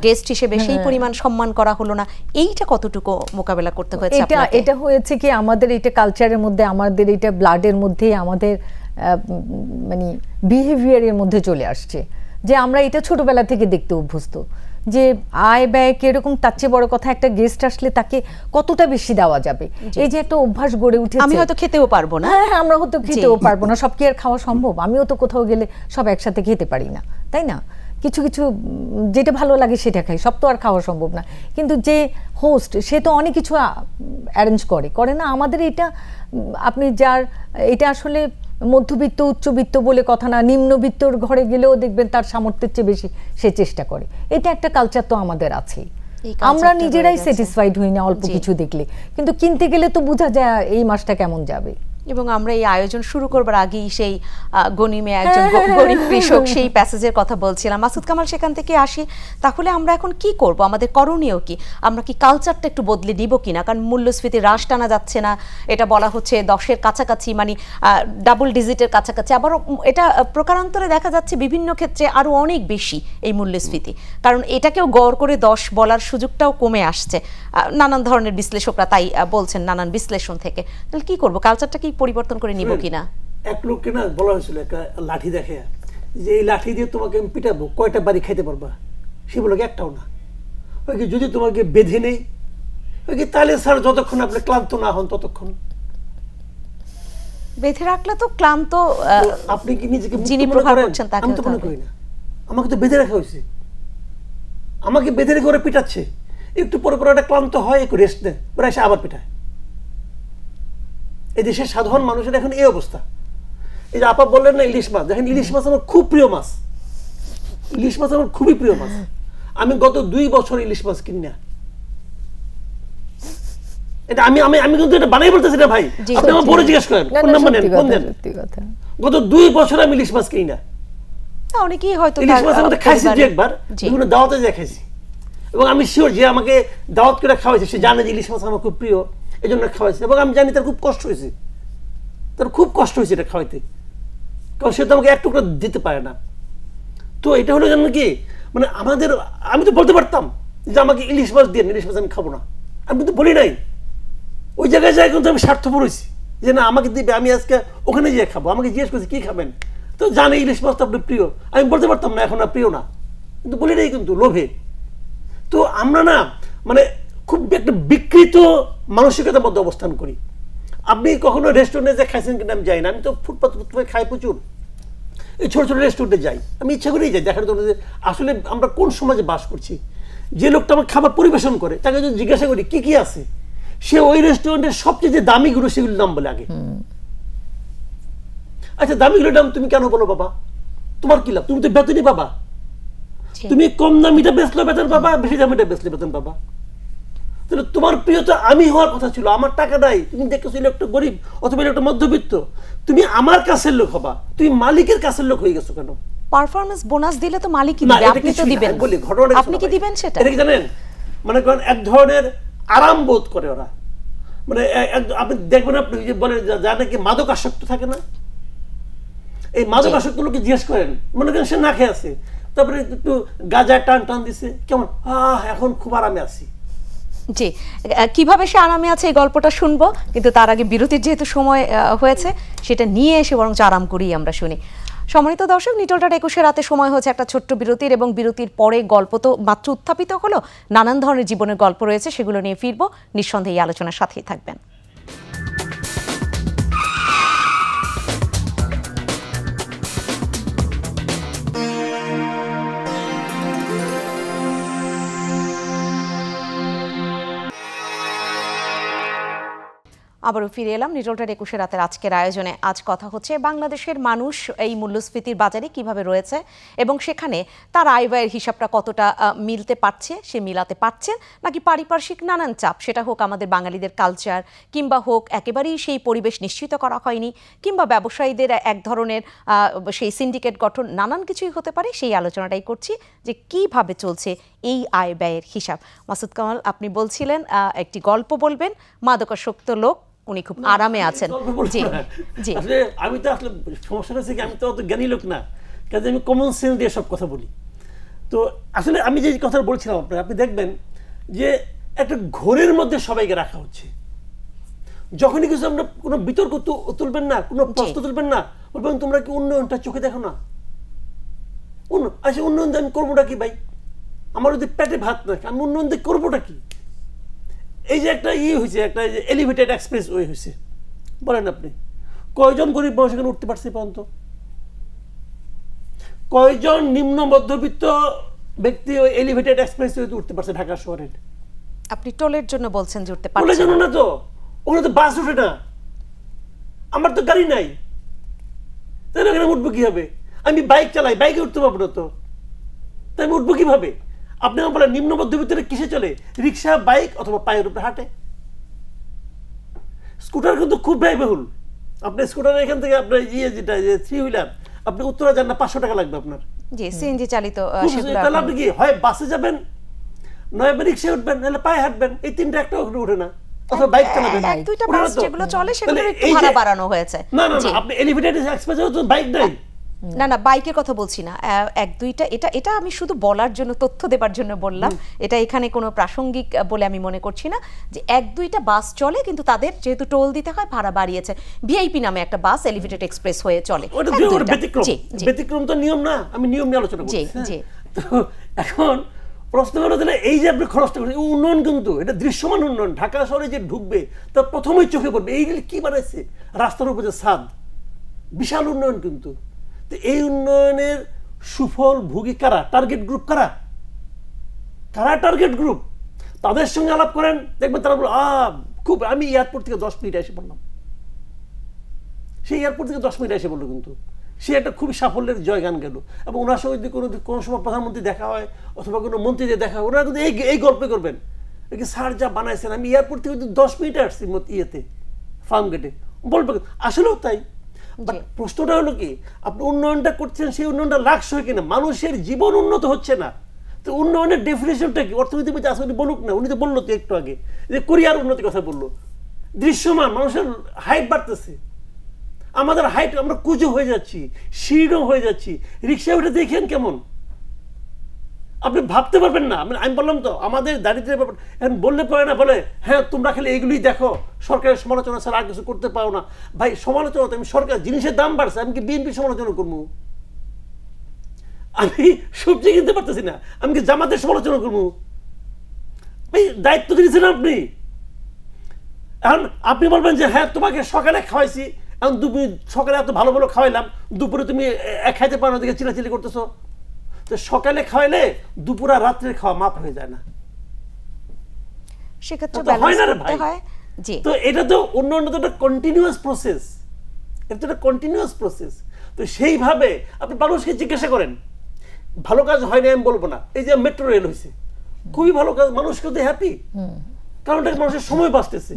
Speaker 2: গেস্ট হিসেবে সেই পরিমাণ সম্মান করা হলো না। এইটা কতটুকু মোকাবেলা করতে হয়েছে আপনাকে?
Speaker 3: এটা হয়েছে কি, আমাদের এটা কালচারের মধ্যে, আমাদের এটা ব্লাডের মধ্যে, আমাদের মানে বিহেভিয়ারের মধ্যে চলে আসছে, যে আমরা এটা ছোটবেলা থেকে দেখতে অভ্যস্ত, যে আয় ব্যয় কিরকম, তার চেয়ে বড় কথা একটা গেস্ট আসলে তাকে কতটা বেশি দেওয়া যাবে, এই যে একটা অভ্যাস গড়ে উঠেছে।
Speaker 2: আমি হয়তো খেতেও পারবো না,
Speaker 3: হ্যাঁ আমরা হয়তো খেতেও পারবো না, সব কি আর খাওয়া সম্ভব? আমিও তো কোথাও গেলে সব একসাথে খেতে পারি না, তাই না? কিছু কিছু যেটা ভালো লাগে সেটা খাই, সব তো আর খাওয়া সম্ভব না। কিন্তু যে হোস্ট, সে তো অনেক কিছু অ্যারেঞ্জ করে না। আমাদের এটা, আপনি যার, এটা আসলে মধ্যবিত্ত উচ্চবিত্ত বলে কথা না, নিম্নবিত্তর ঘরে গেলেও দেখবেন তার সামর্থ্যের চেয়ে বেশি সে চেষ্টা করে। এটা একটা কালচার তো আমাদের আছেই, আমরা নিজেরাই স্যাটিসফাইড হই না অল্প কিছু দেখলে, কিন্তু কিনতে গেলে তো বোঝা যায় এই মাসটা কেমন যাবে।
Speaker 2: এবং আমরা এই আয়োজন শুরু করবার আগেই সেই গনিমে একজন গরিব কৃষক, সেই প্যাসেজের কথা বলছিলাম। মাসুদ কামাল, সেখান থেকে আসি, তাহলে আমরা এখন কি করব? আমাদের করণীয় কি? আমরা কি কালচারটা একটু বদলে নিব কিনা? কারণ মূল্যস্ফীতি হ্রাস টানা যাচ্ছে না, এটা বলা হচ্ছে 10-এর কাছাকাছি, মানে ডাবল ডিজিটের কাছাকাছি। আবার এটা প্রকারান্তরে দেখা যাচ্ছে বিভিন্ন ক্ষেত্রে আরো অনেক বেশি এই মূল্যস্ফীতি, কারণ এটাকেও গড় করে 10 বলার সুযোগটাও কমে আসছে। নানান ধরনের বিশ্লেষকরা তাই বলছেন, নানান বিশ্লেষণ থেকে। তাহলে কি করব? কালচারটা কি পরিবর্তন করে নিব কিনা?
Speaker 4: এক লোককে না বলা হয়েছিল, একটা লাঠি দেখে, যে এই লাঠি দিয়ে তোমাকে আমি পিটাবো, কয়টা বাড়ি খাইতে পারবা? সে বলে একটাও না। ওই কি যদি তোমাকে বেঁধে নেই, ওই কি তাহলে স্যার যতক্ষণ আপনি ক্লান্ত না হন ততক্ষণ।
Speaker 2: বেঁধে রাখলে তো ক্লান্ত,
Speaker 4: আপনি কি নিজেকে
Speaker 2: যিনি প্রহার করছেন তাকে?
Speaker 4: আমি তো মনে করি না, আমাকে তো বেঁধে রাখা হয়েছে, আমাকে বেঁধে রেখে ওরা পিটাচ্ছে, একটু পরে পরে একটা ক্লান্ত হয়, একটু রেস্ট দেয়, ওরা এসে আবার পিটায়। এই দেশের সাধারণ মানুষের এখন এই অবস্থা। এই যে আপা বললেন না ইলিশ মাছ, দেখেন ইলিশ মাছ আমার খুব প্রিয় মাছ, ইলিশ মাছ আমার খুবই প্রিয় মাছ। আমি গত 2 বছর ইলিশ মাছ কিনি না। এটা আমি কিন্তু এটা বানাই বলতেছি না ভাই, আপনি আমার পরে জিজ্ঞেস করেন কোন নাম নেন, কোন দেন। গত 2 বছর আমি ইলিশ মাছ কিনি না।
Speaker 2: অনেকেই হয়তো
Speaker 4: ইলিশ মাছ আমি খাইছি একবার, বিভিন্ন দাওয়াতে যা খাইছি, এবং আমি শিওর যে আমাকে দাওয়াত করে খাওয়াইছে সে জানে যে ইলিশ মাছ আমার খুব প্রিয়, এই জন্য খাওয়াইছে। এবং আমি জানি তার খুব কষ্ট হয়েছে, তার খুব কষ্ট হয়েছে এটা খাওয়াইতে, কারণ সে তো আমাকে এক টুকরা দিতে পারে না। তো এটা হলো জানেন কি, মানে আমাদের, আমি তো বলতে পারতাম যে আমাকে ইলিশ মাছ দিয়ে, ইলিশ মাছ আমি খাবো না, আমি কিন্তু বলি নাই। ওই জায়গায় যাই কিন্তু আমি স্বার্থপর হয়েছি যে না আমাকে দিবে, আমি আজকে ওখানে গিয়ে খাবো। আমাকে জিজ্ঞেস করছি কি খাবেন, তো জানে ইলিশ মাছ তো আপনার প্রিয়, আমি বলতে পারতাম না এখন আর প্রিয় না, কিন্তু বলি নাই কিন্তু লোভে। তো আমরা না মানে খুব একটা বিকৃত মানসিকতার মধ্যে অবস্থান করি। আপনি কখনো রেস্টুরেন্টে যে খাইছেন কিনা আমি যাই না, আমি তো ফুটপাত খাই প্রচুর, এই ছোট ছোট রেস্টুরেন্টে যাই, আমি ইচ্ছা করেই যাই দেখার জন্য যে আসলে আমরা কোন সমাজে বাস করছি। যে লোকটা আমার খাবার পরিবেশন করে তাকে যদি জিজ্ঞাসা করি কি কি আছে, সে ওই রেস্টুরেন্টের সবচেয়ে যে দামিগুলো সেগুলোর নাম বলে আগে। আচ্ছা দামিগুলোর নাম তুমি কেন বলো বাবা, তোমার কি লাভ, তুমি তো বেতনই বাবা, তুমি কম দামিটা বেচলে বেতন পাবা, বেশি দামিটা বেচলে বেতন পাবা। তাহলে তোমার প্রিয় তো আমি হওয়ার কথা ছিল, আমার টাকা নাই, তুমি দেখেছো একটা গরিব অথবা একটা মধ্যবিত্ত, তুমি আমার কাছের লোক হবা, তুমি মালিকের কাছের লোক হয়ে গেছো কেন?
Speaker 2: পারফরম্যান্স বোনাস দিলে তো মালিকই দিবে, আপনি তো দিবেন,
Speaker 4: বলি ঘটনা
Speaker 2: আপনি কি দিবেন সেটা?
Speaker 4: এটা কি জানেন, মানে কোন এক ধরনের আরাম বোধ করে ওরা, মানে আপনি দেখবেন আপনি যে বলেন যা নাকি মাদক আসক্ত থাকে না, এই মাদক আসক্ত লোককে জিজ্ঞেস করেন, মনে করেন সে না খেয়ে আছে, তারপরে একটু গাঁজা টান টান দিছে, কেমন এখন খুব আরামে আছি।
Speaker 2: জি, কিভাবে সে আরামে আছে এই গল্পটা শুনবো, কিন্তু তার আগে বিরতির যেহেতু সময় হয়েছে সেটা নিয়ে এসে বরং আরাম করেই আমরা শুনি। সম্মানিত দর্শক, নিটলটার 21 রাতে সময় হয়েছে একটা ছোট্ট বিরতির, এবং বিরতির পরে গল্প তো মাত্র উত্থাপিত হলো, নানান ধরনের জীবনের গল্প রয়েছে, সেগুলো নিয়ে ফিরবো, নিঃসন্দেহে এই আলোচনার সাথেই থাকবেন। আবারও ফিরে এলাম নিটলটার 21 রাতের আজকের আয়োজনে। আজ কথা হচ্ছে বাংলাদেশের মানুষ এই মূল্যস্ফীতির বাজারে কিভাবে রয়েছে এবং সেখানে তার আয় ব্যয়ের হিসাবটা কতটা মিলতে পারছে, সে মিলাতে পারছে নাকি পারিপার্শ্বিক নানান চাপ, সেটা হোক আমাদের বাঙালিদের কালচার, কিংবা হোক একেবারেই সেই পরিবেশ নিশ্চিত করা হয়নি, কিংবা ব্যবসায়ীদের এক ধরনের সেই সিন্ডিকেট গঠন, নানান কিছুই হতে পারে। সেই আলোচনাটাই করছি যে কিভাবে চলছে এই আয় ব্যয়ের হিসাব। মাসুদ কামাল, আপনি বলছিলেন একটি গল্প বলবেন, মাদকাসক্ত লোক, উনি খুব আরামে আছেন। জি জি,
Speaker 4: আসলে আমি তো আসলে সমস্যা হচ্ছে কি, আমি তো অত জ্ঞানী লোক না, কাজে আমি কমন সেন্স দিয়ে সব কথা বলি। তো আসলে আমি যে কথা বলছিলাম আপনার, আপনি দেখবেন যে একটা ঘোরের মধ্যে সবাইকে রাখা হচ্ছে। যখনই কিছু আমরা কোনো বিতর্ক তুলবেন না, কোনো প্রশ্ন তুলবেন না, বলবেন তোমরা কি উন্নয়নটা চোখে দেখো না? আচ্ছা উন্নয়ন আমি করবোটা কি ভাই? আমার যদি পেটে ভাত না, আমি উন্নয়ন দিয়ে করবোটা কি? এই যে একটা হয়েছে, একটা এলিভেটেড এক্সপ্রেস ওয়ে হয়েছে, বলেন আপনি কয়জন গরিব মানুষ এখানে উঠতে পারছে পর্যন্ত? কয়জন নিম্ন মধ্যবিত্ত ব্যক্তি ওই এলিভেটেড এক্সপ্রেস ওয়েতে উঠতে পারছে ঢাকা শহরে?
Speaker 2: আপনি টোলের জন্য বলছেন যে উঠতে
Speaker 4: পারছে না? তো ওখানে তো বাস উঠে না, আমার তো গাড়ি নাই, তাহলে ওখানে উঠবো কিভাবে? আমি বাইক চালাই, বাইকে উঠতে পারবো না, তো তাই আমি উঠবো কিভাবে? আপনি আমার বলেন নিম্ন মধ্যবিত্তরা কিসে চলে? রিক্সা, বাইক অথবা পায়ের উপরে হাঁটে। স্কুটার কিন্তু খুব ব্যয়বহুল। আপনি স্কুটার এখান থেকে আপনার যেটা থ্রি হুইলার, আপনি উত্তরা যান না, 500 টাকা লাগবে আপনার।
Speaker 2: জি, সিএনজি চালিত।
Speaker 4: তাহলে আপনি কি হয় বাসে যাবেন, নয় রিক্সায় উঠবেন, নাহলে পায়ে হাঁটবেন, এই তিনটা একটা উঠে না, অথবা বাইক চালাবেন।
Speaker 2: এক দুইটা বাস যেগুলো চলে সেগুলো একটু ভাড়া বাড়ানো হয়েছে।
Speaker 4: না না, আপনি এলিভেটেড এক্সপ্রেসে তো বাইক নাই।
Speaker 2: না না, বাইকের কথা বলছি না, এক দুইটা, এটা আমি শুধু বলার জন্য, তথ্য দেবার জন্য বললাম, এটা এখানে কোনো প্রাসঙ্গিক বলে আমি মনে করছি না। যে এক দুইটা বাস চলে, কিন্তু তাদের যেহেতু টোল দিতে হয় ভাড়া বাড়িয়েছে। ভিআইপি নামে একটা বাস এলিভেটেড এক্সপ্রেস হয়ে চলে,
Speaker 4: ব্যতিক্রম তো নিয়ম না, আমি নিয়ম নিয়ে আলোচনা করছি। তো এখন প্রশ্ন হলো তাহলে এই যে আপনি খরচটা করছেন, উন্নয়ন কিন্তু এটা দৃশ্যমান উন্নয়ন। ঢাকা শহরে যে ঢুকবে তার প্রথমেই চোখে পড়বে এইগুলি কি বানাইছে, রাস্তার উপর যে ছাদ, বিশাল উন্নয়ন। কিন্তু এই উন্নয়নের সুফল ভোগী কারা? টার্গেট গ্রুপ কারা? Target group? তাদের সঙ্গে আলাপ করেন, দেখবেন তারা বলো খুব, আমি এয়ারপোর্ট থেকে 10 মিনিট এসে পড়লাম। সেই এয়ারপোর্ট থেকে 10 মিনিট এসে বললো, কিন্তু সে একটা খুবই সাফল্যের জয়গান গেল। এবং ওনার সঙ্গে যদি কোনো সময় প্রধানমন্ত্রী দেখা হয় অথবা কোনো মন্ত্রীদের দেখা হয়, ওনারা কিন্তু এই গল্পে করবেন, স্যার যা বানাইছেন, আমি এয়ারপোর্ট থেকে 10 মিনিট আসছি ইয়েতে, ফার্ম গেটে, বলবে আসলেও তাই। প্রশ্নটা হলো কি, আপনি উন্নয়নটা করছেন, সেই উন্নয়নটা লাগছে কিনা? মানুষের জীবন উন্নত হচ্ছে না, তো উন্নয়নের ডেফিনেশনটা কি? অর্থনীতিবিদ আসলে বলুক না, উনি তো বললো তো একটু আগে যে কোরিয়ার উন্নতির কথা বললো। দৃশ্যমান মানুষের হাইট বাড়তেছে, আমাদের হাইট, আমরা কুজো হয়ে যাচ্ছি, শীর্ণ হয়ে যাচ্ছি। রিক্সায় উঠে দেখেন কেমন, আপনি ভাবতে পারবেন না। আমি বললাম তো আমাদের দারিদ্রের ব্যাপার, এখন বললে পারে না, বলে হ্যাঁ তোমরা খালি এগুলোই দেখো, সরকারের সমালোচনা ছাড়া আর কিছু করতে পারো না। ভাই সমালোচনা তো, আমি সরকার জিনিসের দাম বাড়ছে, আমি কি বিএনপি সমালোচনা করবো? আমি সবজি কিনতে পারতেছি না, আমি কি জামাতের সমালোচনা করবো? এই দায়িত্ব দিয়েছেন আপনি। এখন আপনি বলবেন যে হ্যাঁ তোমাকে সকালে খাওয়াইছি, এখন তুমি সকালে এত ভালো ভালো খাওয়াইলাম, দুপুরে তুমি খাইতে পারো দিকে চিলাচিলি করতেছো। তো সকালে খাওয়াইলে দুপুর আর রাত্রে খাওয়া মাপ হয়ে যায় না,
Speaker 2: সেক্ষেত্রে
Speaker 4: হয় না রে
Speaker 2: ব্যালেন্স করতে
Speaker 4: ভাই।
Speaker 2: হয়। জি,
Speaker 4: তো এটা তো উন্নয়ন তো একটা কন্টিনিউয়াস প্রসেস, এটা তো একটা কন্টিনিউয়াস প্রসেস। তো সেইভাবে আপনি মানুষকে জিজ্ঞাসা করেন, ভালো কাজ হয় না আমি বলবো না। এই যে মেট্রো রেল হয়েছে, খুবই ভালো কাজ, মানুষ কিন্তু হ্যাপি, কারণ এটা মানুষের সময় বাঁচতেছে।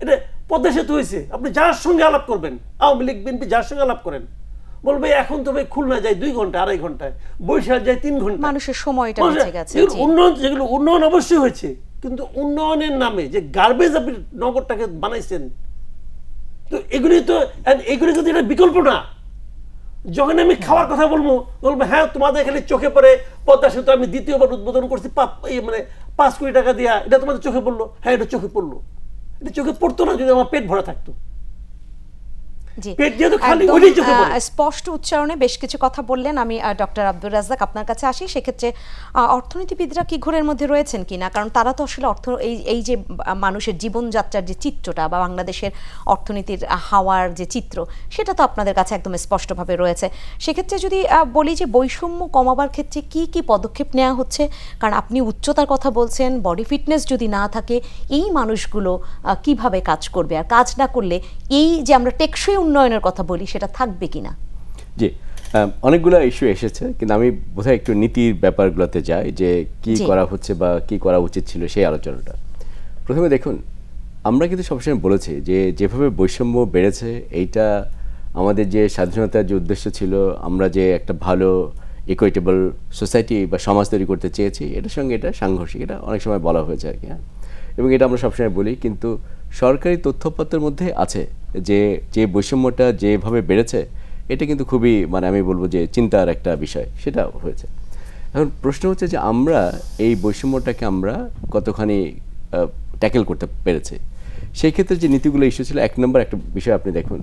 Speaker 4: এটা পদ্মা সেতু হয়েছে, আপনি যার সঙ্গে আলাপ করবেন, আওয়ামী লীগ বিএনপি যার সঙ্গে আলাপ করেন, বলবে এখন তো ভাই খুলনা যায় 2 ঘন্টা 2.5 ঘন্টায়, বরিশাল যায় 3 ঘন্টা।
Speaker 2: মানুষের সময়টা বেঁচে গেছে।
Speaker 4: উন্নয়ন, যেগুলো উন্নয়ন অবশ্যই হয়েছে, কিন্তু উন্নয়নের নামে যে গার্বেজ আপনি নগরটাকে বানাইছেন, তো এগুলি কিন্তু এটা বিকল্প না। যখন আমি খাওয়ার কথা বলবো হ্যাঁ তোমাদের এখানে চোখে পড়ে পদ্মা সেতু আমি দ্বিতীয়বার উদ্বোধন করছি, মানে 5 কোটি টাকা দিয়া, এটা তোমাদের চোখে পড়লো? হ্যাঁ এটা চোখে পড়লো। এটা চোখে পড়তো না যদি আমার পেট ভরা থাকতো।
Speaker 2: স্পষ্ট উচ্চারণে বেশ কিছু কথা বললেন। আমি ডক্টর আব্দুর রাজ্জাক আপনার কাছে আসি। সেক্ষেত্রে অর্থনীতিবিদরা কি ঘোরের মধ্যে রয়েছেন কিনা, কারণ তারা তো আসলে এই যে মানুষের জীবনযাত্রার যে চিত্রটা বা বাংলাদেশের অর্থনীতির হাওয়ার যে চিত্র, সেটা তো আপনাদের কাছে একদম স্পষ্টভাবে রয়েছে। সেক্ষেত্রে যদি বলি যে বৈষম্য কমাবার ক্ষেত্রে কি কি পদক্ষেপ নেওয়া হচ্ছে, কারণ আপনি উচ্চতার কথা বলছেন, বডি ফিটনেস যদি না থাকে এই মানুষগুলো কিভাবে কাজ করবে, আর কাজ না করলে এই যে আমরা টেকসই উন্নয়নের কথা বলি সেটা থাকবে কিনা?
Speaker 5: জি, অনেকগুলো ইস্যু এসেছে, কিন্তু আমি বোধহয় একটু নীতির ব্যাপারগুলোতে যাই, যে কি করা হচ্ছে বা কি করা উচিত ছিল সেই আলোচনাটা। প্রথমে দেখুন, আমরা কিন্তু সবসময় বলেছি যে যেভাবে বৈষম্য বেড়েছে, এইটা আমাদের যে স্বাধীনতার যে উদ্দেশ্য ছিল, আমরা যে একটা ভালো ইকুইটেবল সোসাইটি বা সমাজ তৈরি করতে চেয়েছি, এটার সঙ্গে এটা সাংঘর্ষিক, এটা অনেক সময় বলা হয়েছে আর কি। হ্যাঁ, এবং এটা আমরা সবসময় বলি, কিন্তু সরকারি তথ্যপত্রের মধ্যে আছে যে বৈষম্যটা যেভাবে বেড়েছে, এটা কিন্তু খুবই, মানে আমি বলবো যে চিন্তার একটা বিষয়, সেটা হয়েছে। এখন প্রশ্ন হচ্ছে যে আমরা এই বৈষম্যটাকে আমরা কতখানি ট্যাকেল করতে পেরেছি। সেই ক্ষেত্রে যে নীতিগুলো ইস্যু ছিল, 1 নম্বর একটা বিষয় আপনি দেখুন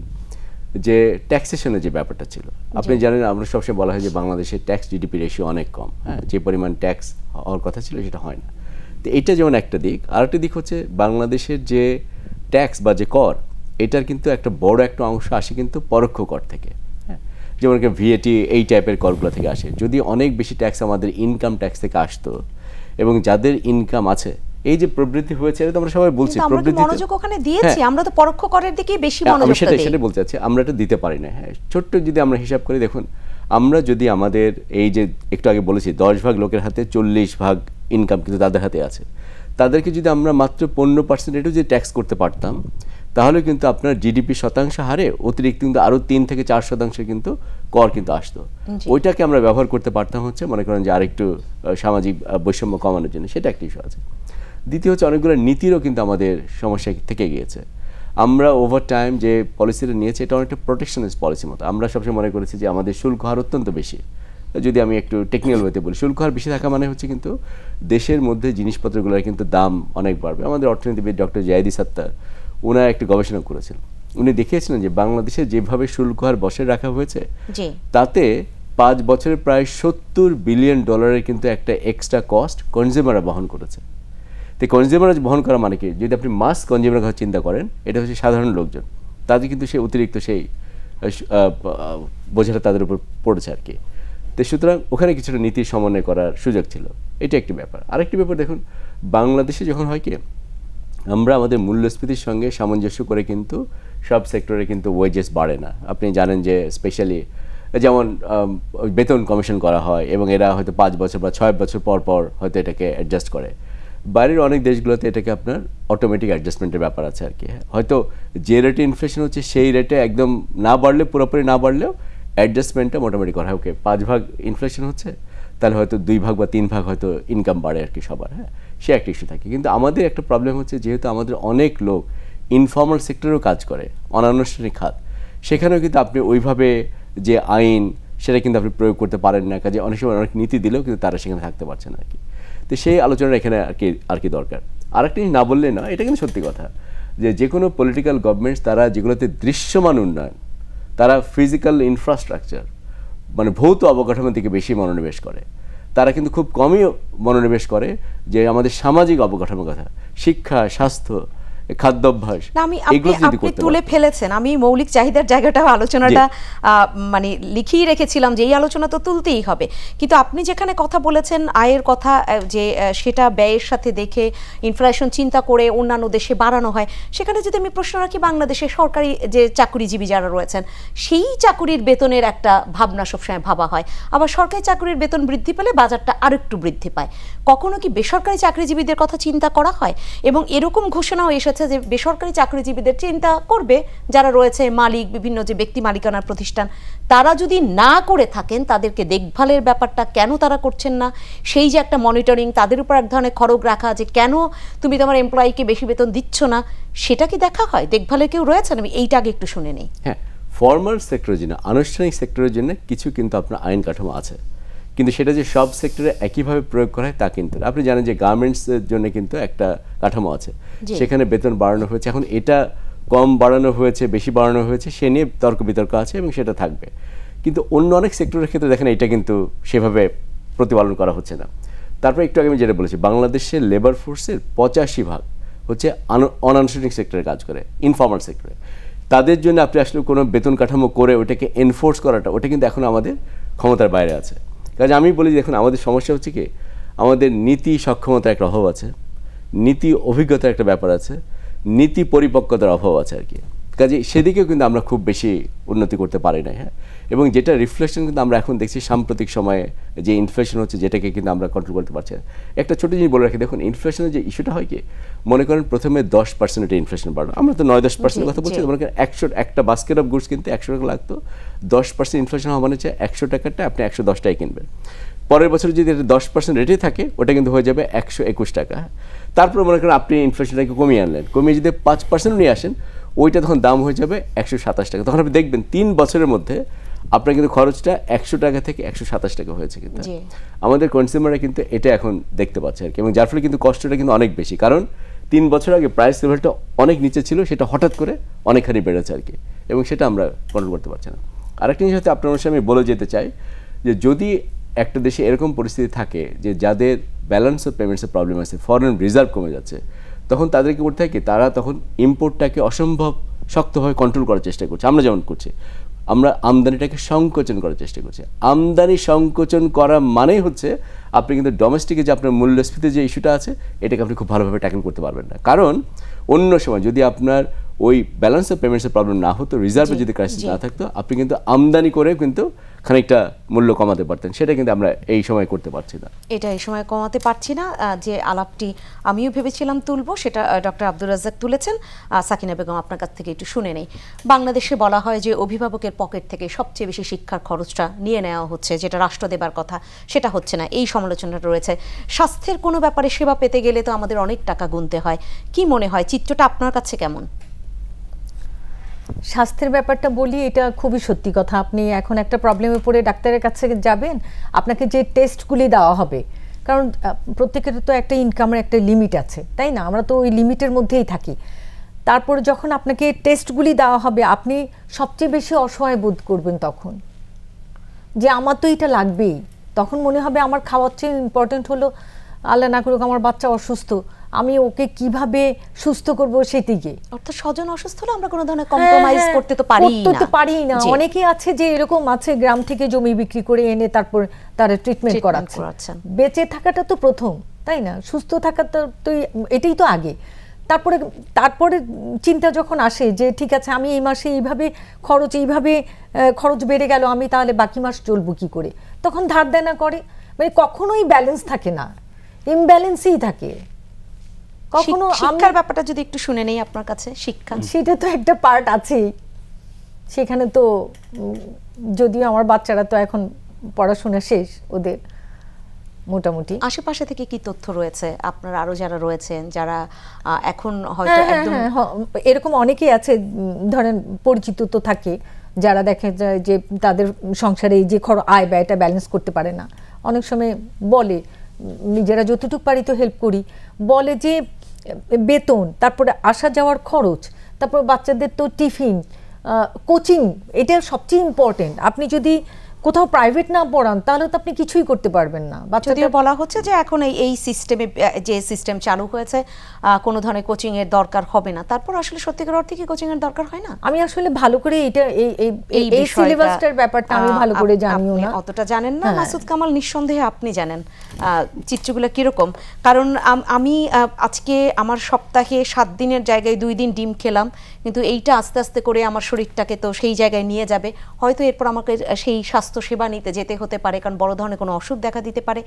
Speaker 5: যে ট্যাক্সেশনের যে ব্যাপারটা ছিল। আপনি জানেন আমরা সবসময় বলা হয় যে বাংলাদেশের ট্যাক্স জিডিপি রেশিও অনেক কম। হ্যাঁ, যে পরিমাণ ট্যাক্স হওয়ার কথা ছিল সেটা হয় না। তো এইটা যেমন একটা দিক, আরেকটা দিক হচ্ছে বাংলাদেশের যে ট্যাক্স বা যে কর, এটার কিন্তু একটা বড় একটা অংশ আসে কিন্তু পরোক্ষ কর থেকে। হ্যাঁ, যেমন ভিএটি এই টাইপের করগুলো থেকে আসে। যদি অনেক বেশি ট্যাক্স আমাদের ইনকাম ট্যাক্স থেকে আসতো, এবং যাদের ইনকাম আছে, এই যে প্রবৃদ্ধি হয়েছে, এটা তো আমরা সবাই বলছি প্রবৃদ্ধি,
Speaker 2: মনোযোগ ওখানে দিয়েছি, আমরা তো পরোক্ষ করের দিকেই বেশি মনোযোগ দিই।
Speaker 5: আমি সেটা বলতে চাচ্ছি, আমরা এটা দিতে পারি না। হ্যাঁ, ছোট্ট যদি আমরা হিসাব করি, দেখুন আমরা যদি আমাদের এই যে একটু আগে বলেছি 10 ভাগ লোকের হাতে 40 ভাগ ইনকাম কিন্তু তাদের হাতে আছে, তাদেরকে যদি আমরা মাত্র 15% যদি ট্যাক্স করতে পারতাম, তাহলে কিন্তু আপনার জিডিপি শতাংশ হারে অতিরিক্ত কিন্তু আরও 3 থেকে 4% কিন্তু কর কিন্তু আসতো। ওইটাকে আমরা ব্যবহার করতে পারতাম হচ্ছে মনে করেন যে আরেকটু সামাজিক বৈষম্য কমানোর জন্য, সেটা একটা ইস্যু আছে। দ্বিতীয় হচ্ছে অনেকগুলো নীতিরও কিন্তু আমাদের সমস্যা থেকে গিয়েছে। আমরা ওভার টাইম যে পলিসিটা নিয়েছি, এটা অনেকটা প্রোটেকশনিস্ট পলিসি মতো। আমরা সবসময় মনে করেছি যে আমাদের শুল্ক হার অত্যন্ত বেশি। যদি আমি একটু টেকনিক্যাল ওয়েতে বলি, শুল্ক হার বেশি থাকা মানে হচ্ছে কিন্তু দেশের মধ্যে জিনিসপত্রগুলোর কিন্তু দাম অনেক বাড়বে। আমাদের অর্থনীতিবিদ ডক্টর জায়েদি সাত্তার ওনার একটা গবেষণা করেছিলেন, উনি দেখিয়েছিলেন যে বাংলাদেশে যেভাবে শুল্ক হার বসে রাখা হয়েছে, তাতে 5 বছরে প্রায় $70 বিলিয়ন কিন্তু একটা এক্সট্রা কস্ট কনজিউমাররা বহন করেছে। তো কনজিউমাররা বহন করা মানে কি, যদি আপনি মাস কনজিউমারের কথা চিন্তা করেন, এটা হচ্ছে সাধারণ লোকজন, তাদের কিন্তু সেই অতিরিক্ত সেই বোঝাটা তাদের উপর পড়েছে আর কি। তো সুতরাং ওখানে কিছুটা নীতি সমন্বয় করার সুযোগ ছিল, এটা একটি ব্যাপার। আরেকটি ব্যাপার দেখুন, বাংলাদেশে যখন হয় কি, আমরা আমাদের মূল্যস্ফীতির সঙ্গে সামঞ্জস্য করে কিন্তু সব সেক্টরে কিন্তু ওয়েজেস বাড়ে না। আপনি জানেন যে স্পেশালি যেমন বেতন কমিশন করা হয়, এবং এরা হয়তো 5 বছর বা 6 বছর পর পর হয়তো এটাকে অ্যাডজাস্ট করে। বাইরের অনেক দেশগুলোতে এটাকে আপনার অটোমেটিক অ্যাডজাস্টমেন্টের ব্যাপার আছে আর কি। হয়তো যে রেটে ইনফ্লেশন হচ্ছে সেই রেটে একদম না বাড়লে, পুরোপুরি না বাড়লেও অ্যাডজাস্টমেন্টটা মোটামুটি করা হয়। ওকে 5 ভাগ ইনফ্লেশন হচ্ছে, তাহলে হয়তো 2 ভাগ বা 3 ভাগ হয়তো ইনকাম বাড়ে আর কি সবার। হ্যাঁ, সে একটা ইস্যু থাকে। কিন্তু আমাদের একটা প্রবলেম হচ্ছে, যেহেতু আমাদের অনেক লোক ইনফর্মাল সেক্টরেও কাজ করে, অনানুষ্ঠানিক খাত, সেখানেও কিন্তু আপনি ওইভাবে যে আইন, সেটা কিন্তু আপনি প্রয়োগ করতে পারেন না। কাজে অনেক সময় অনেক নীতি দিলেও কিন্তু তারা সেখানে থাকতে পারছে না আর কি। তো সেই আলোচনাটা এখানে আর কি দরকার। আরেকটা জিনিস না বললে না, এটা কিন্তু সত্যি কথা, যে কোনো পলিটিক্যাল গভর্নমেন্টস তারা যেগুলোতে দৃশ্যমান উন্নয়ন, তারা ফিজিক্যাল ইনফ্রাস্ট্রাকচার মানে ভৌত অবকাঠামোর দিকে বেশি মনোনিবেশ করে। তারা কিন্তু খুব কমই মনোনিবেশ করে যে আমাদের সামাজিক অবকাঠামোর কথা, শিক্ষা, স্বাস্থ্য, খাদ্যাভ্যাস,
Speaker 2: আপনি তুলে ফেলেছেন। আমি মৌলিক চাহিদার জায়গাটাও আলোচনাটা মানে লিখেই রেখেছিলাম যে এই আলোচনা তো তুলতেই হবে, কিন্তু আপনি যেখানে কথা বলেছেন আয়ের কথা, যে সেটা ব্যয়ের সাথে দেখে ইনফ্লেশন চিন্তা করে অন্যান্য দেশে বাড়ানো হয়, সেখানে যদি আমি প্রশ্ন রাখি, বাংলাদেশে সরকারি যে চাকরিজীবী যারা রয়েছেন সেই চাকুরির বেতনের একটা ভাবনা সবসময় ভাবা হয়, আবার সরকারি চাকরির বেতন বৃদ্ধি পেলে বাজারটা আরেকটু বৃদ্ধি পায়। কখনো কি বেসরকারি চাকরিজীবীদের কথা চিন্তা করা হয়? এবং এরকম ঘোষণাও এসেছে যে বেসরকারি চাকরিজীবীদের চিন্তা করবে যারা রয়েছে মালিক, বিভিন্ন যে ব্যক্তি মালিকানার প্রতিষ্ঠান, তারা যদি না করে থাকেন তাদেরকে দেখভালের ব্যাপারটা কেন তারা করছেন না, সেই যে একটা মনিটরিং, তাদের উপর এক ধরনের খড়গ রাখা যে কেন তুমি তোমার এমপ্লয়িকে বেশি বেতন দিচ্ছ না, সেটা কি দেখা হয়? দেখভালে কেউ রয়েছেন? আমি এইটা আগে একটু শুনে নেই।
Speaker 5: হ্যাঁ, ফর্মাল সেক্টরের জন্য, আনুষ্ঠানিক সেক্টরের জন্য কিছু কিন্তু আপনার আইন কাঠামো আছে, কিন্তু সেটা যে সব সেক্টরে একইভাবে প্রয়োগ করা হয় তা কিন্তু আপনি জানেন যে গার্মেন্টসের জন্য কিন্তু একটা কাঠামো আছে, সেখানে বেতন বাড়ানো হয়েছে। এখন এটা কম বাড়ানো হয়েছে, বেশি বাড়ানো হয়েছে, সে নিয়ে তর্ক বিতর্ক আছে এবং সেটা থাকবে। কিন্তু অন্য অনেক সেক্টরের ক্ষেত্রে দেখেন এটা কিন্তু সেভাবে প্রতিপালন করা হচ্ছে না। তারপর একটু আগে আমি যেটা বলেছি, বাংলাদেশের লেবার ফোর্সের 85% হচ্ছে অনানুষ্ঠানিক সেক্টরে কাজ করে, ইনফর্মাল সেক্টরে। তাদের জন্য আপনি আসলে কোনো বেতন কাঠামো করে ওটাকে এনফোর্স করাটা, ওটা কিন্তু এখন আমাদের ক্ষমতার বাইরে আছে। কাজে আমি বলি যে এখন আমাদের সমস্যা হচ্ছে কি, আমাদের নীতি সক্ষমতার একটা অভাব আছে, নীতি অভিজ্ঞতার একটা ব্যাপার আছে, নীতি পরিপক্কতার অভাব আছে আর কি। কাজে সেদিকেও কিন্তু আমরা খুব বেশি উন্নতি করতে পারি না। হ্যাঁ, এবং যেটা রিফ্লেকশন কিন্তু আমরা এখন দেখছি সাম্প্রতিক সময়ে যে ইনফ্লেশন হচ্ছে, যেটাকে কিন্তু আমরা কন্ট্রোল করতে পারছি না। একটা ছোটো জিনিস বলে রাখি, দেখুন ইনফ্লেশনের যে ইস্যুটা হয় কি, মনে করেন প্রথমে 10% ইনফ্লেশন বাড়লো, আমরা তো 9-10% কথা বলছি, মনে করেন একটা বাস্কেট অফ গুডস কিনতে 100 টাকা লাগতো, 10% ইনফ্লেশন হওয়া মানে হচ্ছে 100 টাকাটা আপনি 110 টাকায় কিনবেন। পরের বছর যদি এটা 10% রেটে থাকে, ওটা কিন্তু হয়ে যাবে 121 টাকা। তারপরে মনে করেন আপনি ইনফ্লেশনটাকে কমিয়ে আনলেন, কমিয়ে যদি 5% নিয়ে আসেন, ওইটা তখন দাম হয়ে যাবে 127 টাকা। তখন আপনি দেখবেন 3 বছরের মধ্যে আপনার কিন্তু খরচটা 100 টাকা থেকে 127 টাকা হয়েছে। কিন্তু আমাদের কনজিউমাররা কিন্তু এটা এখন দেখতে পাচ্ছে আর কি, এবং যার ফলে কিন্তু কষ্টটা কিন্তু অনেক বেশি, কারণ 3 বছর আগে প্রাইস লেভেলটা অনেক নিচে ছিল, সেটা হঠাৎ করে অনেকখানি বেড়েছে আর কি, এবং সেটা আমরা কন্ট্রোল করতে পারছি না। আরেকটা জিনিস হয়তো আপনার সামনে আমি বলে যেতে চাই যে যদি একটা দেশে এরকম পরিস্থিতি থাকে যে যাদের ব্যালেন্স অফ পেমেন্টসের প্রবলেম আছে, ফরেন রিজার্ভ কমে যাচ্ছে, তখন তাদেরকে করতে হয় কি, তারা তখন ইম্পোর্টটাকে অসম্ভব শক্তভাবে কন্ট্রোল করার চেষ্টা করছে। আমরা যেমন করছি, আমরা আমদানিটাকে সংকোচন করার চেষ্টা করছি। আমদানি সংকোচন করা মানেই হচ্ছে আপনি কিন্তু ডোমেস্টিকে যে আপনার মূল্যস্ফীতির যে ইস্যুটা আছে, এটাকে আপনি খুব ভালোভাবে ট্যাকেল করতে পারবেন না। কারণ অন্য সময় যদি আপনার ওই ব্যালেন্স অফ পেমেন্টসের প্রবলেম না হতো, রিজার্ভে যদি ক্রাইসিস না থাকতো, আপনি কিন্তু আমদানি করে কিন্তু খানিকটা মূল্য কমাতে পারতেন। সেটা কিন্তু আমরা এই সময় করতে পারছি না,
Speaker 2: এটা এই সময় কমাতে পারছি না। যে আলাপটি আমিও ভেবেছিলাম তুলবো, সেটা ডক্টর আব্দুর রাজ্জাক তুলেছেন। সাকিনা বেগম, আপনার কাছ থেকে একটু শুনে নেই। বাংলাদেশে বলা হয় যে অভিভাবকের পকেট থেকে সবচেয়ে বেশি শিক্ষার খরচটা নিয়ে নেওয়া হচ্ছে, যেটা রাষ্ট্র দেবার কথা সেটা হচ্ছে না, এই সমালোচনাটা রয়েছে। স্বাস্থ্যের কোনো ব্যাপারে সেবা পেতে গেলে তো আমাদের অনেক টাকা গুনতে হয়। কি মনে হয়, চিত্রটা আপনার কাছে কেমন?
Speaker 3: স্বাস্থ্যের ব্যাপারটা বলি, এটা খুবই সত্যি কথা। আপনি এখন একটা প্রবলেমে পড়ে ডাক্তারের কাছে যাবেন, আপনাকে যে টেস্টগুলি দেওয়া হবে, কারণ প্রত্যেকের তো একটা ইনকামের একটা লিমিট আছে, তাই না? আমরা তো ওই লিমিটের মধ্যেই থাকি। তারপরে যখন আপনাকে টেস্টগুলি দেওয়া হবে, আপনি সবচেয়ে বেশি অসহায় বোধ করবেন তখন, যে আমার তো এটা লাগবেই। তখন মনে হবে আমার খাওয়ার চেয়ে ইম্পর্টেন্ট হলো, আল্লাহ না করুক আমার বাচ্চা অসুস্থ, আমি ওকে কিভাবে সুস্থ করব সেদিকে।
Speaker 2: অর্থাৎ স্বজন অসুস্থ হলে আমরা কোনো ধরনের কম্প্রোমাইজ করতে তো পারি না।
Speaker 3: অনেকেই আছে যে এরকম আছে, গ্রাম থেকে জমি বিক্রি করে এনে তারপর তারা ট্রিটমেন্ট করাচ্ছেন। বেঁচে থাকাটা তো প্রথম, তাই না? সুস্থ থাকাটা তো এটাই তো আগে। তারপরে চিন্তা যখন আসে যে ঠিক আছে, আমি এই মাসে এইভাবে খরচ বেড়ে গেল, আমি তাহলে বাকি মাস চলবো কি করে, তখন ধার দেনা করে। মানে কখনোই ব্যালেন্স থাকে না, ইমব্যালেন্সই থাকে।
Speaker 2: কখনো শিক্ষার ব্যাপারটা যদি একটু শুনে নেই আপনার কাছে। শিক্ষা,
Speaker 3: সেটা তো একটা পার্ট আছেই সেখানে। তো যদিও আমার বাচ্চারা তো এখন পড়াশোনা শেষ ওদের মোটামুটি।
Speaker 2: আশেপাশে থেকে কি তথ্য রয়েছে আপনার, আরো যারা রয়েছেন যারা এখন হয়তো একদম
Speaker 3: এরকম অনেকেই আছে, ধরেন পরিচিত তো থাকে, যারা দেখে যায় যে তাদের সংসারে এই যে আয় ব্যয়টা ব্যালেন্স করতে পারে না। অনেক সময় বলে, নিজেরা যতটুকু পারি তো হেল্প করি, বলে যে বেতন, তারপরে আসা যাওয়ার খরচ, তারপর বাচ্চাদের তো টিফিন, কোচিং, এটা সবচেয়ে ইম্পর্টেন্ট। আপনি যদি কোথাও প্রাইভেট না পড়ান তাহলে তো আপনি কিছুই করতে পারবেন না।
Speaker 2: যদিও বলা হচ্ছে যে এখন এই সিস্টেমে যে সিস্টেম চালু হয়েছে কোনো ধরনের কোচিং এর দরকার হবে না, তারপর আসলে সত্যিকার অর্থে কি কোচিং এর দরকার হয় না?
Speaker 3: আমি আসলে ভালো করে এটা এই সিলেবাসটার ব্যাপারটা আমি ভালো করে জানিও না,
Speaker 2: অতটা জানেন না। মাসুদ কামাল, নিঃসন্দেহে আপনি জানেন চিত্রগুলো কিরকম, কারণ আমি আজকে আমার সপ্তাহে 7 দিনের জায়গায় 2 দিন ডিম খেলাম, কিন্তু এইটা আস্তে আস্তে করে আমার শরীরটাকে তো সেই জায়গায় নিয়ে যাবে, হয়তো এরপর আমাকে সেই স্বাস্থ্য সেবা নিতে যেতে হতে পারে, কারণ বড় ধরনের কোনো অসুখ দেখা দিতে পারে।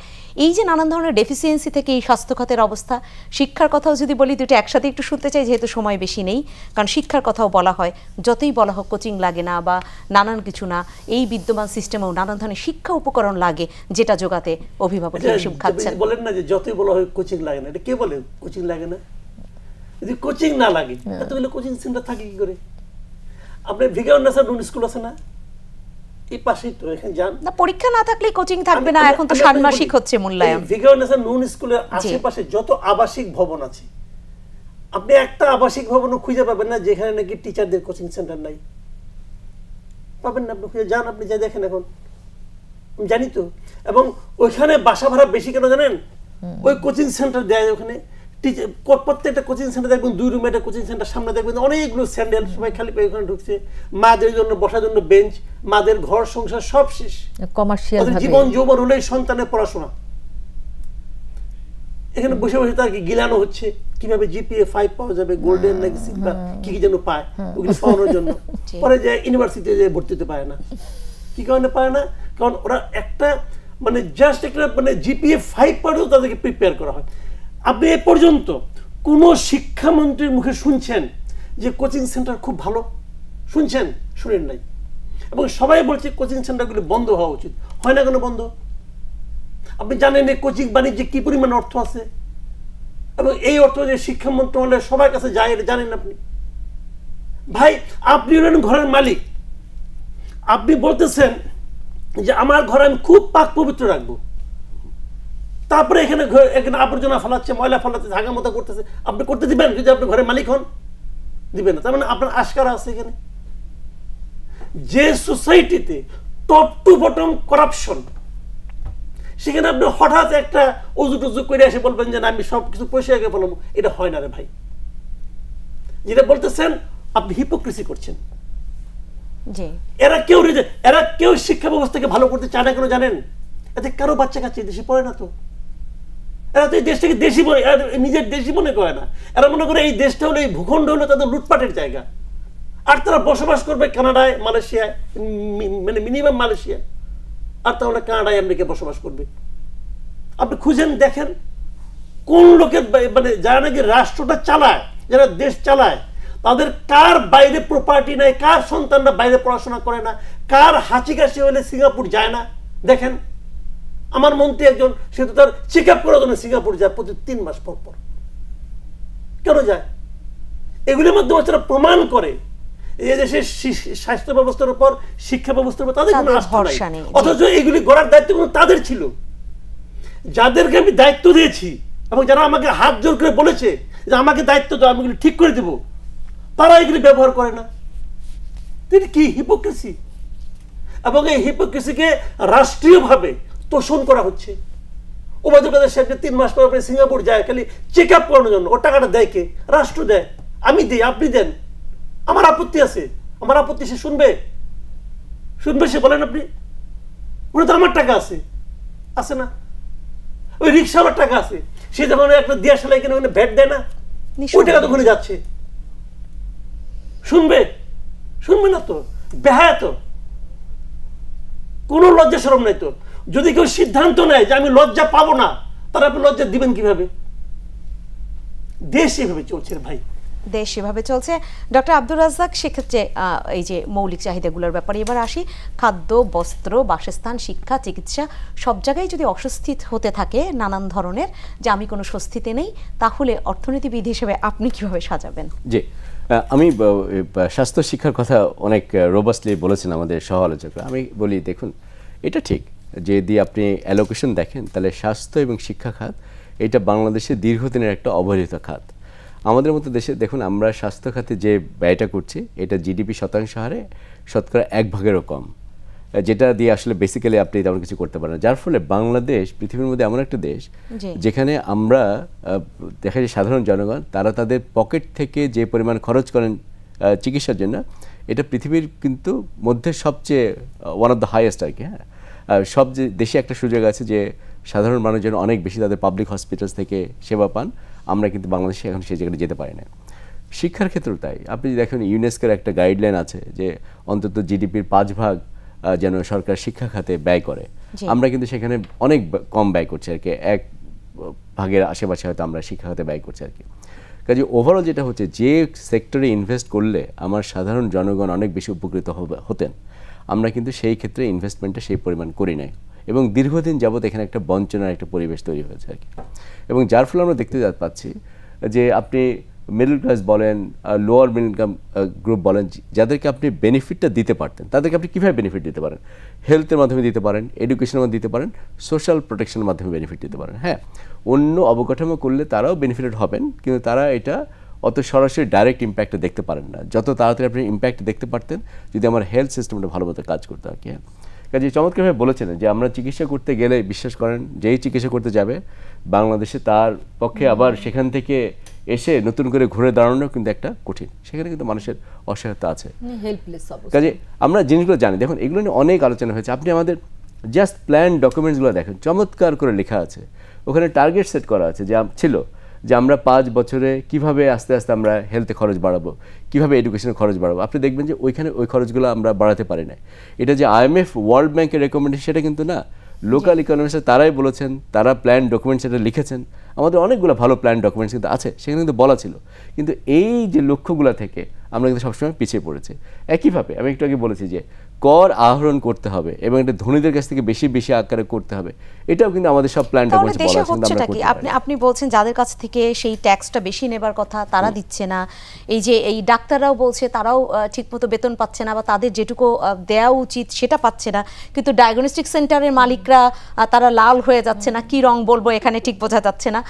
Speaker 2: এই যে নানান ধরনের ডেফিসিয়েন্সি থেকে এই স্বাস্থ্য খাতের অবস্থা, শিক্ষার কথাও যদি বলি দুটো একসাথে একটু শুনতে চাই, যেহেতু সময় বেশি নেই, কারণ শিক্ষার কথাও বলা হয়, যতই বলা হোক কোচিং লাগে না বা নানান কিছু না, এই বিদ্যমান সিস্টেমেও নানান ধরনের শিক্ষা উপকরণ লাগে যেটা জোগাতে অভিভাবক হিসেবে খাচ্ছেন।
Speaker 4: বলেন না যে যতই বলা হয় কোচিং লাগে না, এটা কে বলে কোচিং লাগে না? যদি কোচিং না লাগে তাহলে কোচিং সেন্টার থাকে কি করে? আপনি ভিগাউন্নাসা নুন স্কুল আছে না, এই পাশেই তো, এখানে যান
Speaker 2: না, পরীক্ষা না থাকলে কোচিং থাকবে না, এখন তো ষান্মাসিক হচ্ছে মূল্যায়ন।
Speaker 4: ভিগাউন্নাসা নুন স্কুলের আশেপাশে যত আবাসিক ভবন আছে, আপনি একটা আবাসিক ভবনও খুঁজে পাবেন না যেখানে নাকি টিচারদের কোচিং সেন্টার নাই, পাবেন না। আপনি খুঁজে যান, আপনি যা দেখেন, এখন আমি জানি তো। এবং ওইখানে বাসা ভাড়া বেশি কেন জানেন? ওই কোচিং সেন্টার দেয় ওখানে, প্রত্যেকটা কোচিং সেন্টার দেখবেন 2 রুমে একটা কোচিং সেন্টার, সামনে দেখবেন অনেকগুলো স্যান্ডেল, সবাই খালি পেয়ে ওখানে ঢুকছে, মাদের জন্য বসার জন্য বেঞ্চ, মাদের ঘর সংসার সব শেষ, কমার্শিয়াল জীবন যৌবন হলেই সন্তানের পড়াশোনা। এখানে বসে বসে তার কি গিলানো হচ্ছে কিভাবে জিপিএ 5 পাওয়া যাবে, গোল্ডেন নাকি সিলভার কি কি যেন পায়, ওগুলো পাওয়ানোর জন্য পরে যে ইউনিভার্সিটিতে যে ভর্তি হতে পারে না। কি কারণে পারে না? কারণ ওরা একটা মানে জাস্ট একটা মানে জিপিএ 5 পড়েও তাদেরকে প্রিপেয়ার করা হয়। আপনি এ পর্যন্ত কোন শিক্ষামন্ত্রীর মুখে শুনছেন যে কোচিং সেন্টার খুব ভালো? শুনছেন? শুনেন নাই। এবং সবাই বলছে কোচিং সেন্টারগুলি বন্ধ হওয়া উচিত। হয় না কেন বন্ধ? আপনি জানেন এই কোচিং বাণিজ্যে কি পরিমাণ অর্থ আছে, এবং এই অর্থ যে শিক্ষা মন্ত্রণালয় সবার কাছে যায় এটা জানেন আপনি? ভাই, আপনি হলেন ঘরের মালিক, আপনি বলতেছেন যে আমার ঘর আমি খুব পাক পবিত্র রাখবো, তারপরে এখানে আবর্জনা ফেলাচ্ছে, ময়লা ফেলাচ্ছে, ঝাঁকা মতো করতেছে, আপনি করতে দিবেন? যদি আপনি ঘরের মালিক হন, দিবেন না। তার মানে আপনার আশকারা আছে এখানে। যে সোসাইটিতে টপ টু বটম করাপশন, সেখানে আপনি হঠাৎ একটা অজু টজু করে এসে বলবেন যে আমি সবকিছু পয়সা আগে বলবো, এটা হয় না রে ভাই। যেটা বলতেছেন আপনি হিপোক্রেসি করছেন। এরা কেউ শিক্ষা ব্যবস্থাকে ভালো করতে চায় না কেন জানেন? এতে কারো বাচ্চা কাছে দেশে পড়ে না তো। এরা তো এই দেশটাকে দেশি মনে, নিজের দেশি মনে করে না। এরা মনে করে এই দেশটা হলো, এই ভূখণ্ড হলো তাদের লুটপাটের জায়গা, আর তারা বসবাস করবে কানাডায়, মালয়েশিয়ায়, মানে মিনিমাম মালয়েশিয়া, আর তাহলে কানাডায় আমেরিকায় বসবাস করবে। আপনি খুঁজেন দেখেন কোন লোকের মানে যারা নাকি রাষ্ট্রটা চালায়, যারা দেশ চালায়, তাদের কার বাইরে প্রপার্টি নাই, কার সন্তানরা বাইরে পড়াশোনা করে না, কার হাঁচি কাশি হলে সিঙ্গাপুর যায় না। দেখেন আমার মন্ত্রী একজন, সে তো তার চেক আপ করার জন্য সিঙ্গাপুর যায় প্রতি 3 মাস পর পর। কেন যায়? এগুলির মাধ্যমে তারা প্রমাণ করে এই দেশের স্বাস্থ্য ব্যবস্থার উপর, শিক্ষা ব্যবস্থার উপর তাদের কোনো আস্থা নেই। অথচ এগুলি গড়ার দায়িত্ব কিন্তু তাদের ছিল, যাদেরকে আমি দায়িত্ব দিয়েছি, এবং যারা আমাকে হাত জোর করে বলেছে যে আমাকে দায়িত্ব দাও, আমি এগুলি ঠিক করে দেব, তারা এগুলি ব্যবহার করে না। তিনি কি হিপোক্রেসি! এবং এই হিপোক্রেসিকে রাষ্ট্রীয়ভাবে তোষণ করা হচ্ছে। ওবায়দুল কাদের সাহেব 3 মাস পর সিঙ্গাপুর যায় খালি চেক আপ করানোর জন্য, ওর টাকাটা দেয় কে? রাষ্ট্র দেয়। আমি দিই, আপনি দেন, আমার আপত্তি আছে? আমার আপত্তি সে শুনবে? শুনবে সে? বলেন আপনি। ওটা তো আমার টাকা আছে, আছে না? ওই রিক্সাওয়ালার টাকা আছে, সে যখন একটা দিয়া সেলাই কিনে ওখানে ভ্যাট দেয় না, ওই টাকা তো ওখানে যাচ্ছে। শুনবে? শুনবে না তো, বেহায়া তো, কোনো লজ্জা শরম নাই তো। যদি কেউ সিদ্ধান্ত নেয় যে আমি লজ্জা পাবো না, তাহলে আপনি লজ্জা দিবেন কিভাবে? দেশ এভাবে চলছে ভাই,
Speaker 2: দেশ সেভাবে চলছে। ডক্টর আব্দুর রাজ্জাক, সেক্ষেত্রে এই যে মৌলিক চাহিদাগুলোর ব্যাপারে এবার আসি। খাদ্য, বস্ত্র, বাসস্থান, শিক্ষা, চিকিৎসা সব জায়গায় যদি অস্বস্তি হতে থাকে নানান ধরনের, যে আমি কোনো স্বস্তিতে নেই, তাহলে অর্থনীতিবিদ হিসেবে আপনি কিভাবে সাজাবেন?
Speaker 5: জি, আমি স্বাস্থ্য শিক্ষার কথা অনেক রোবাস্টলি বলেছেন আমাদের সহ আলোচকরা। আমি বলি দেখুন, এটা ঠিক, যদি আপনি অ্যালোকেশন দেখেন তাহলে স্বাস্থ্য এবং শিক্ষা খাত এটা বাংলাদেশের দীর্ঘদিনের একটা অবহেলিত খাত। আমাদের মতো দেশে দেখুন, আমরা স্বাস্থ্য খাতে যে ব্যয়টা করছি এটা জিডিপি শতাংশ হারে শতকরা 1 ভাগেরও কম। যেটা দিয়ে আসলে বেসিক্যালি আপনি তেমন কিছু করতে পারেন না। যার ফলে বাংলাদেশ পৃথিবীর মধ্যে এমন একটা দেশ যেখানে আমরা দেখা যায় সাধারণ জনগণ তারা তাদের পকেট থেকে যে পরিমাণ খরচ করেন চিকিৎসার জন্য, এটা পৃথিবীর কিন্তু মধ্যে সবচেয়ে ওয়ান অফ দ্য হাইয়েস্ট আর কি। হ্যাঁ, সব যে দেশে একটা সুযোগ আছে যে সাধারণ মানুষজন অনেক বেশি তাদের পাবলিক হসপিটালস থেকে সেবা পান, আমরা কিন্তু বাংলাদেশে এখন সেই জায়গায় যেতে পারি না। শিক্ষার ক্ষেত্রেও তাই। আপনি দেখেন ইউনেস্কোর একটা গাইডলাইন আছে যে অন্তত জিডিপির 5% যেন সরকার শিক্ষা খাতে ব্যয় করে। আমরা কিন্তু সেখানে অনেক কম ব্যয় করছি আর কি, 1% আশেপাশে হয়তো আমরা শিক্ষা খাতে ব্যয় করছি আর কি। কাজে ওভারঅল যেটা হচ্ছে, যে সেক্টরে ইনভেস্ট করলে আমার সাধারণ জনগণ অনেক বেশি উপকৃত হতেন, আমরা কিন্তু সেই ক্ষেত্রে ইনভেস্টমেন্টটা সেই পরিমাণ করি নাই, এবং দীর্ঘদিন যাবৎ এখানে একটা বঞ্চনার একটা পরিবেশ তৈরি হয়েছে আর কি। এবং যার ফলে আমরা দেখতে পাচ্ছি যে আপনি মিডল ক্লাস বলেন, লোয়ার মিডল ইনকাম গ্রুপ বলেন, যাদেরকে আপনি বেনিফিটটা দিতে পারতেন, তাদেরকে আপনি কীভাবে বেনিফিট দিতে পারেন? হেলথের মাধ্যমে দিতে পারেন, এডুকেশনের মাধ্যমে দিতে পারেন, সোশ্যাল প্রোটেকশনের মাধ্যমে বেনিফিট দিতে পারেন। হ্যাঁ, অন্য অবকাঠামো করলে তারাও বেনিফিটেড হবেন, কিন্তু তারা এটা অত সরাসরি ডাইরেক্ট ইম্প্যাক্টটা দেখতে পারেন না। যত তাড়াতাড়ি আপনি ইম্প্যাক্ট দেখতে পারতেন যদি আমার হেলথ সিস্টেমটা ভালো মতো কাজ করতে আর কি। হ্যাঁ, কাজে চমৎকারভাবে বলেছিলেন যে আমরা চিকিৎসা করতে গেলে বিশ্বাস করেন যেই চিকিৎসা করতে যাবে বাংলাদেশে, তার পক্ষে আবার সেখান থেকে এসে নতুন করে ঘুরে দাঁড়ানো কিন্তু একটা কঠিন, সেখানে কিন্তু মানুষের অসহায়তা আছে। কাজে আমরা জিনিসগুলো জানি, দেখুন এগুলো নিয়ে অনেক আলোচনা হয়েছে। আপনি আমাদের জাস্ট প্ল্যান ডকুমেন্টসগুলো দেখেন, চমৎকার করে লেখা আছে, ওখানে টার্গেট সেট করা আছে যে ছিল যে আমরা 5 বছরে কিভাবে আস্তে আস্তে আমরা হেলথে খরচ বাড়াবো, কিভাবে এডুকেশনের খরচ বাড়াবো। আপনি দেখবেন যে ওইখানে ওই খরচগুলো আমরা বাড়াতে পারি না। এটা যে IMF ওয়ার্ল্ড ব্যাংকের রেকমেন্ডেশন সেটা কিন্তু না, লোকাল ইকোনমিস্টরা তারাই বলেছেন, তারা প্ল্যান ডকুমেন্টস এটা লিখেছেন। আমাদের অনেকগুলো ভালো প্ল্যান ডকুমেন্টস কিন্তু আছে, সেখানে কিন্তু বলা ছিল, কিন্তু এই যে লক্ষ্যগুলো থেকে আমরা কিন্তু সবসময় পিছিয়ে পড়েছি। একইভাবে আমি একটু আগে বলেছি যে কর আহরণ করতে হবে এবং এটা ধনীদের কাছ থেকে বেশি বেশি আকারে করতে হবে, এটাও কিন্তু আমাদের সব প্ল্যান ডকুমেন্টস বলা আছে।
Speaker 2: হচ্ছেটা কি আপনি বলছেন যাদের কাছ থেকে সেই ট্যাক্সটা বেশি নেবার কথা তারা দিচ্ছে না, এই যে এই ডাক্তাররাও বলছে তারাও ঠিকমতো বেতন পাচ্ছে না বা তাদের যেটুকু দেওয়া উচিত সেটা পাচ্ছে না, কিন্তু ডায়াগনস্টিক সেন্টারের মালিকরা তারা লাল হয়ে যাচ্ছে না, কি রং বলবো এখানে ঠিক বোঝা যাচ্ছে না।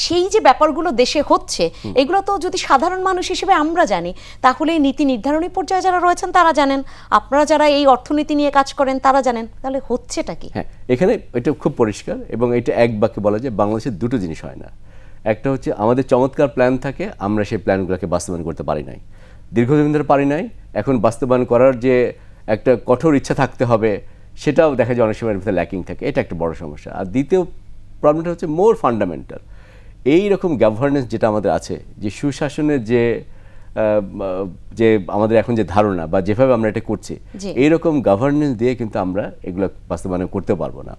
Speaker 2: সেই যে ব্যাপারগুলো দেশে হচ্ছে, এগুলো তো যদি সাধারণ মানুষ হিসেবে আমরা জানি, তাহলে এই নীতি নির্ধারণী পর্যায়ে যারা রয়েছেন তারা জানেন, আপনারা যারা এই অর্থনীতি নিয়ে কাজ করেন তারা জানেন, তাহলে হচ্ছেটা কি?
Speaker 5: হ্যাঁ, এখানে এটা খুব পরিষ্কার এবং এটা এক বাক্যে বলা যায় বাংলাদেশের দুটো জিনিস হয় না। একটা হচ্ছে আমাদের চমৎকার প্ল্যান থাকে, আমরা সেই প্ল্যানগুলোকে বাস্তবায়ন করতে পারি নাই, দীর্ঘদিন ধরে পারি নাই। এখন বাস্তবায়ন করার যে একটা কঠোর ইচ্ছা থাকতে হবে সেটাও দেখা যায় অনেক সময়ের ভিতরে ল্যাকিং থাকে, এটা একটা বড় সমস্যা। আর দ্বিতীয় প্রবলেমটা হচ্ছে মোর ফান্ডামেন্টাল, এই রকম গভর্নেন্স যেটা আমাদের আছে, যে সুশাসনের যে আমাদের এখন যে ধারণা বা যেভাবে আমরা এটা করছি, এইরকম গভর্নেন্স দিয়ে কিন্তু আমরা এগুলো বাস্তবায়ন করতে পারবো না।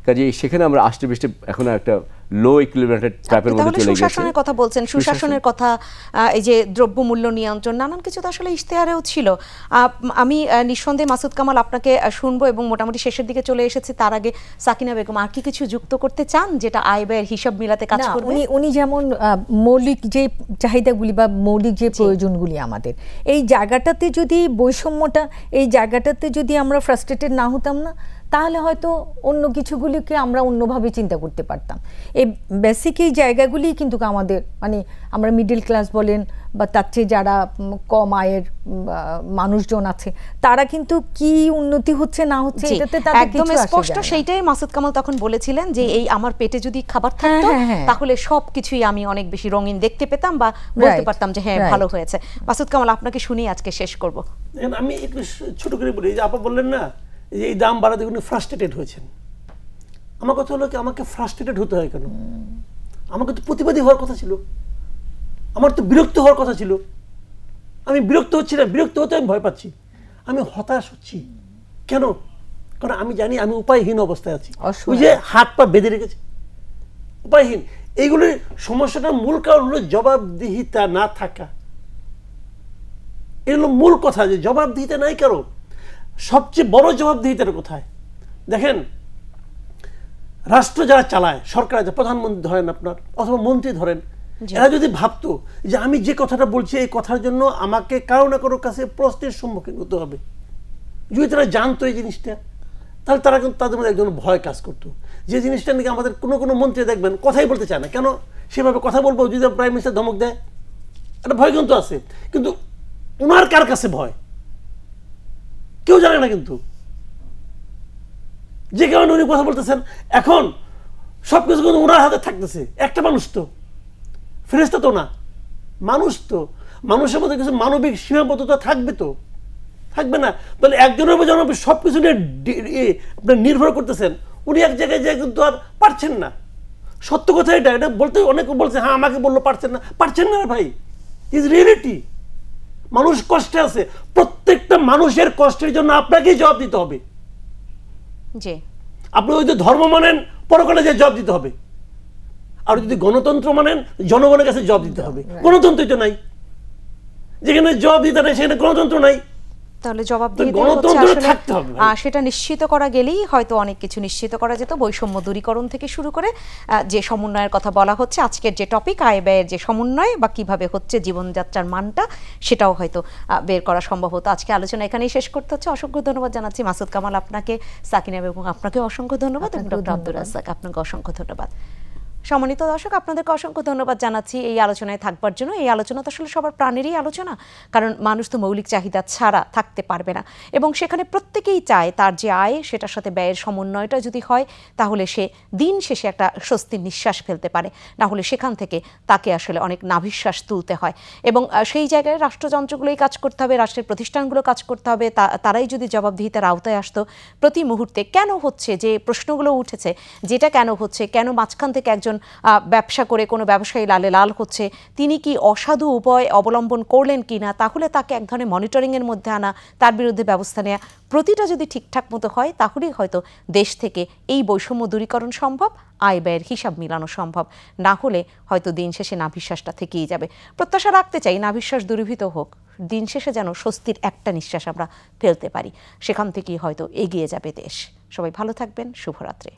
Speaker 5: কাজে সেখানে আমরা আষ্টে পৃষ্ঠে এখন একটা লো ইকুইলিব্রিয়াম ট্র্যাপের মধ্যে চলে গেছি।
Speaker 2: সুশাসনের কথা বলছেন, সুশাসনের কথা, এই যে দ্রব্যমূল্য নিয়ন্ত্রণ, নানান কিছু তো আসলে ইশতেহারেও ছিল। আমি নিঃসন্দেহে মাসুদ কামাল আপনাকে শুনবো এবং মোটামুটি শেষের দিকে চলে এসেছি, তার আগে সাকিনা বেগম আর কি কিছু যুক্ত করতে চান যেটা আয় ব্যয়ের হিসাব মিলাতে কাজ করবে?
Speaker 3: উনি যেমন মৌলিক যে চাহিদাগুলি বা মৌলিক যে প্রয়োজনগুলি আমাদের, এই জায়গাটাতে যদি বৈষম্যটা, এই জায়গাটাতে যদি আমরা ফ্রাস্ট্রেটেড না হতাম না, তাহলে হয়তো অন্য কিছুগুলিকে আমরা অন্যভাবে চিন্তা করতে পারতাম। এই বেসিক এই জায়গাগুলি কিন্তু আমাদের, মানে আমরা মিডল ক্লাস বলেন বা তার চেয়ে যারা কম আয়ের মানুষজন আছে, তারা কিন্তু কি উন্নতি হচ্ছে না হচ্ছে এটাতে তাদের
Speaker 2: একদম স্পষ্ট। সেইটাই মাসুদ কামাল তখন বলেছিলেন যে এই আমার পেটে যদি খাবার থাকতো তাহলে সবকিছুই আমি অনেক বেশি রঙিন দেখতে পেতাম বা বলতে পারতাম যে হ্যাঁ ভালো হয়েছে। মাসুদ কামাল, আপনাকে শুনি আজকে শেষ করব।
Speaker 4: আমি একটু ছোট করে বলি, যে আপা বললেন না যে এই দাম বাড়াতে উনি ফ্রাস্ট্রেটেড হয়েছেন। আমার কথা হলো কি, আমাকে ফ্রাস্ট্রেটেড হতে হয় কেন? আমাকে তো প্রতিবাদী হওয়ার কথা ছিল, আমার তো বিরক্ত হওয়ার কথা ছিল। আমি বিরক্ত হচ্ছি না, বিরক্ত হতে আমি ভয় পাচ্ছি, আমি হতাশ হচ্ছি। কেন? কারণ আমি জানি আমি উপায়হীন অবস্থায় আছি। ওই যে হাত পা বেঁধে রেখেছে, উপায়হীন। এইগুলির সমস্যাটার মূল কারণ হলো জবাবদিহিতা না থাকা। এগুলো মূল কথা, যে জবাবদিহিতা নাই কারো। সবচেয়ে বড় জবাবদিহিতার কোথায় দেখেন, রাষ্ট্র যারা চালায়, সরকার, প্রধানমন্ত্রী ধরেন আপনার, অথবা মন্ত্রী ধরেন, এরা যদি ভাবতো যে আমি যে কথাটা বলছি এই কথার জন্য আমাকে কারো না কারোর কাছে প্রশ্নের সম্মুখীন হতে হবে, যদি তারা জানতো এই জিনিসটা, তাহলে তারা কিন্তু তাদের মধ্যে একজন ভয় কাজ করতো। যে জিনিসটা নাকি আমাদের কোনো কোনো মন্ত্রী দেখবেন কথাই বলতে চায় না, কেন? সেভাবে কথা বলবো যদি প্রাইম মিনিস্টার ধমক দেয়, একটা ভয় কিন্তু আছে। কিন্তু ওনার কার কাছে ভয় কেউ জানে না, কিন্তু যে কারণে উনি কথা বলতেছেন। এখন সবকিছু কিন্তু ওনার হাতে থাকতেছে। একটা মানুষ তো, ফেরেশতা তো না, মানুষ তো, মানুষের মধ্যে কিছু মানবিক সীমাবদ্ধতা থাকবে তো, থাকবে না? তাহলে একজনের উপর যখন আপনি সবকিছু নিয়ে আপনি নির্ভর করতেছেন, উনি এক জায়গায় যায় কিন্তু আর পারছেন না। সত্য কথা এটা, এটা বলতে অনেকে বলছে হ্যাঁ আমাকে বললো পারছেন না, পারছেন না ভাই, ইজ রিয়েলিটি। মানুষ কষ্টে আছে, প্রত্যেকটা মানুষের কষ্টের জন্য আপনাকেই জবাব দিতে হবে।
Speaker 2: জি,
Speaker 4: আপনি যদি ধর্ম মানেন, পরকালে যে জবাব দিতে হবে, আর যদি গণতন্ত্র মানেন, জনগণের কাছে জবাব দিতে হবে। গণতন্ত্র তো নাই, যেখানে জবাব দিতে নাই সেখানে গণতন্ত্র নাই।
Speaker 2: তাহলে জবাব দিয়ে সেটা নিশ্চিত করা গেলেই হয়তো অনেক কিছু নিশ্চিত করা যেত। বৈষম্য দূরীকরণ থেকে শুরু করে যে সমন্বয়ের কথা বলা হচ্ছে, আজকের যে টপিক আয় ব্যয়ের যে সমন্বয় বা কিভাবে হচ্ছে জীবনযাত্রার মানটা, সেটাও হয়তো বের করা সম্ভব হতো। আজকে আলোচনা এখানেই শেষ করতে হচ্ছে। অসংখ্য ধন্যবাদ জানাচ্ছি মাসুদ কামাল আপনাকে, সাকিনা এবং আপনাকে অসংখ্য ধন্যবাদ, এবং ডক্টর আব্দুর রাজ্জাক আপনাকে অসংখ্য ধন্যবাদ। সম্মানিত দর্শক, আপনাদেরকে অসংখ্য ধন্যবাদ জানাচ্ছি এই আলোচনায় থাকবার জন্য। এই আলোচনা তো আসলে সবার প্রাণেরই আলোচনা, কারণ মানুষ তো মৌলিক চাহিদা ছাড়া থাকতে পারবে না, এবং সেখানে প্রত্যেকেই চায় তার যে আয় সেটার সাথে ব্যয়ের সমন্বয়টা যদি হয়, তাহলে সে দিন শেষে একটা স্বস্তির নিঃশ্বাস ফেলতে পারে। না হলে সেখান থেকে তাকে আসলে অনেক নাভিশ্বাস তুলতে হয়, এবং সেই জায়গায় রাষ্ট্রযন্ত্রগুলোই কাজ করতে হবে, রাষ্ট্রের প্রতিষ্ঠানগুলো কাজ করতে হবে। তারাই যদি জবাবদিহিতার আওতায় আসতো প্রতি মুহূর্তে কেন হচ্ছে যে প্রশ্নগুলো উঠেছে, যেটা কেন হচ্ছে, কেন মাঝখান থেকে একজন ব্যবসা করে কোনো ব্যবসায়ী লালে লাল হচ্ছে, তিনি কি অসাধু উপায় অবলম্বন করলেন কিনা, তাহলে তাকে এক ধরনের মনিটরিংয়ের মধ্যে আনা, তার বিরুদ্ধে ব্যবস্থা নেওয়া, প্রতিটা যদি ঠিকঠাক মতো হয়, তাহলেই হয়তো দেশ থেকে এই বৈষম্য দূরীকরণ সম্ভব, আয় ব্যয়ের হিসাব মিলানো সম্ভব। না হলে হয়তো দিন শেষে নাভিশ্বাসটা থেকেই যাবে। প্রত্যাশা রাখতে চাই নাভিশ্বাস দূরীভূত হোক, দিন শেষে যেন স্বস্তির একটা নিঃশ্বাস আমরা ফেলতে পারি, সেখান থেকেই হয়তো এগিয়ে যাবে দেশ। সবাই ভালো থাকবেন, শুভরাত্রি।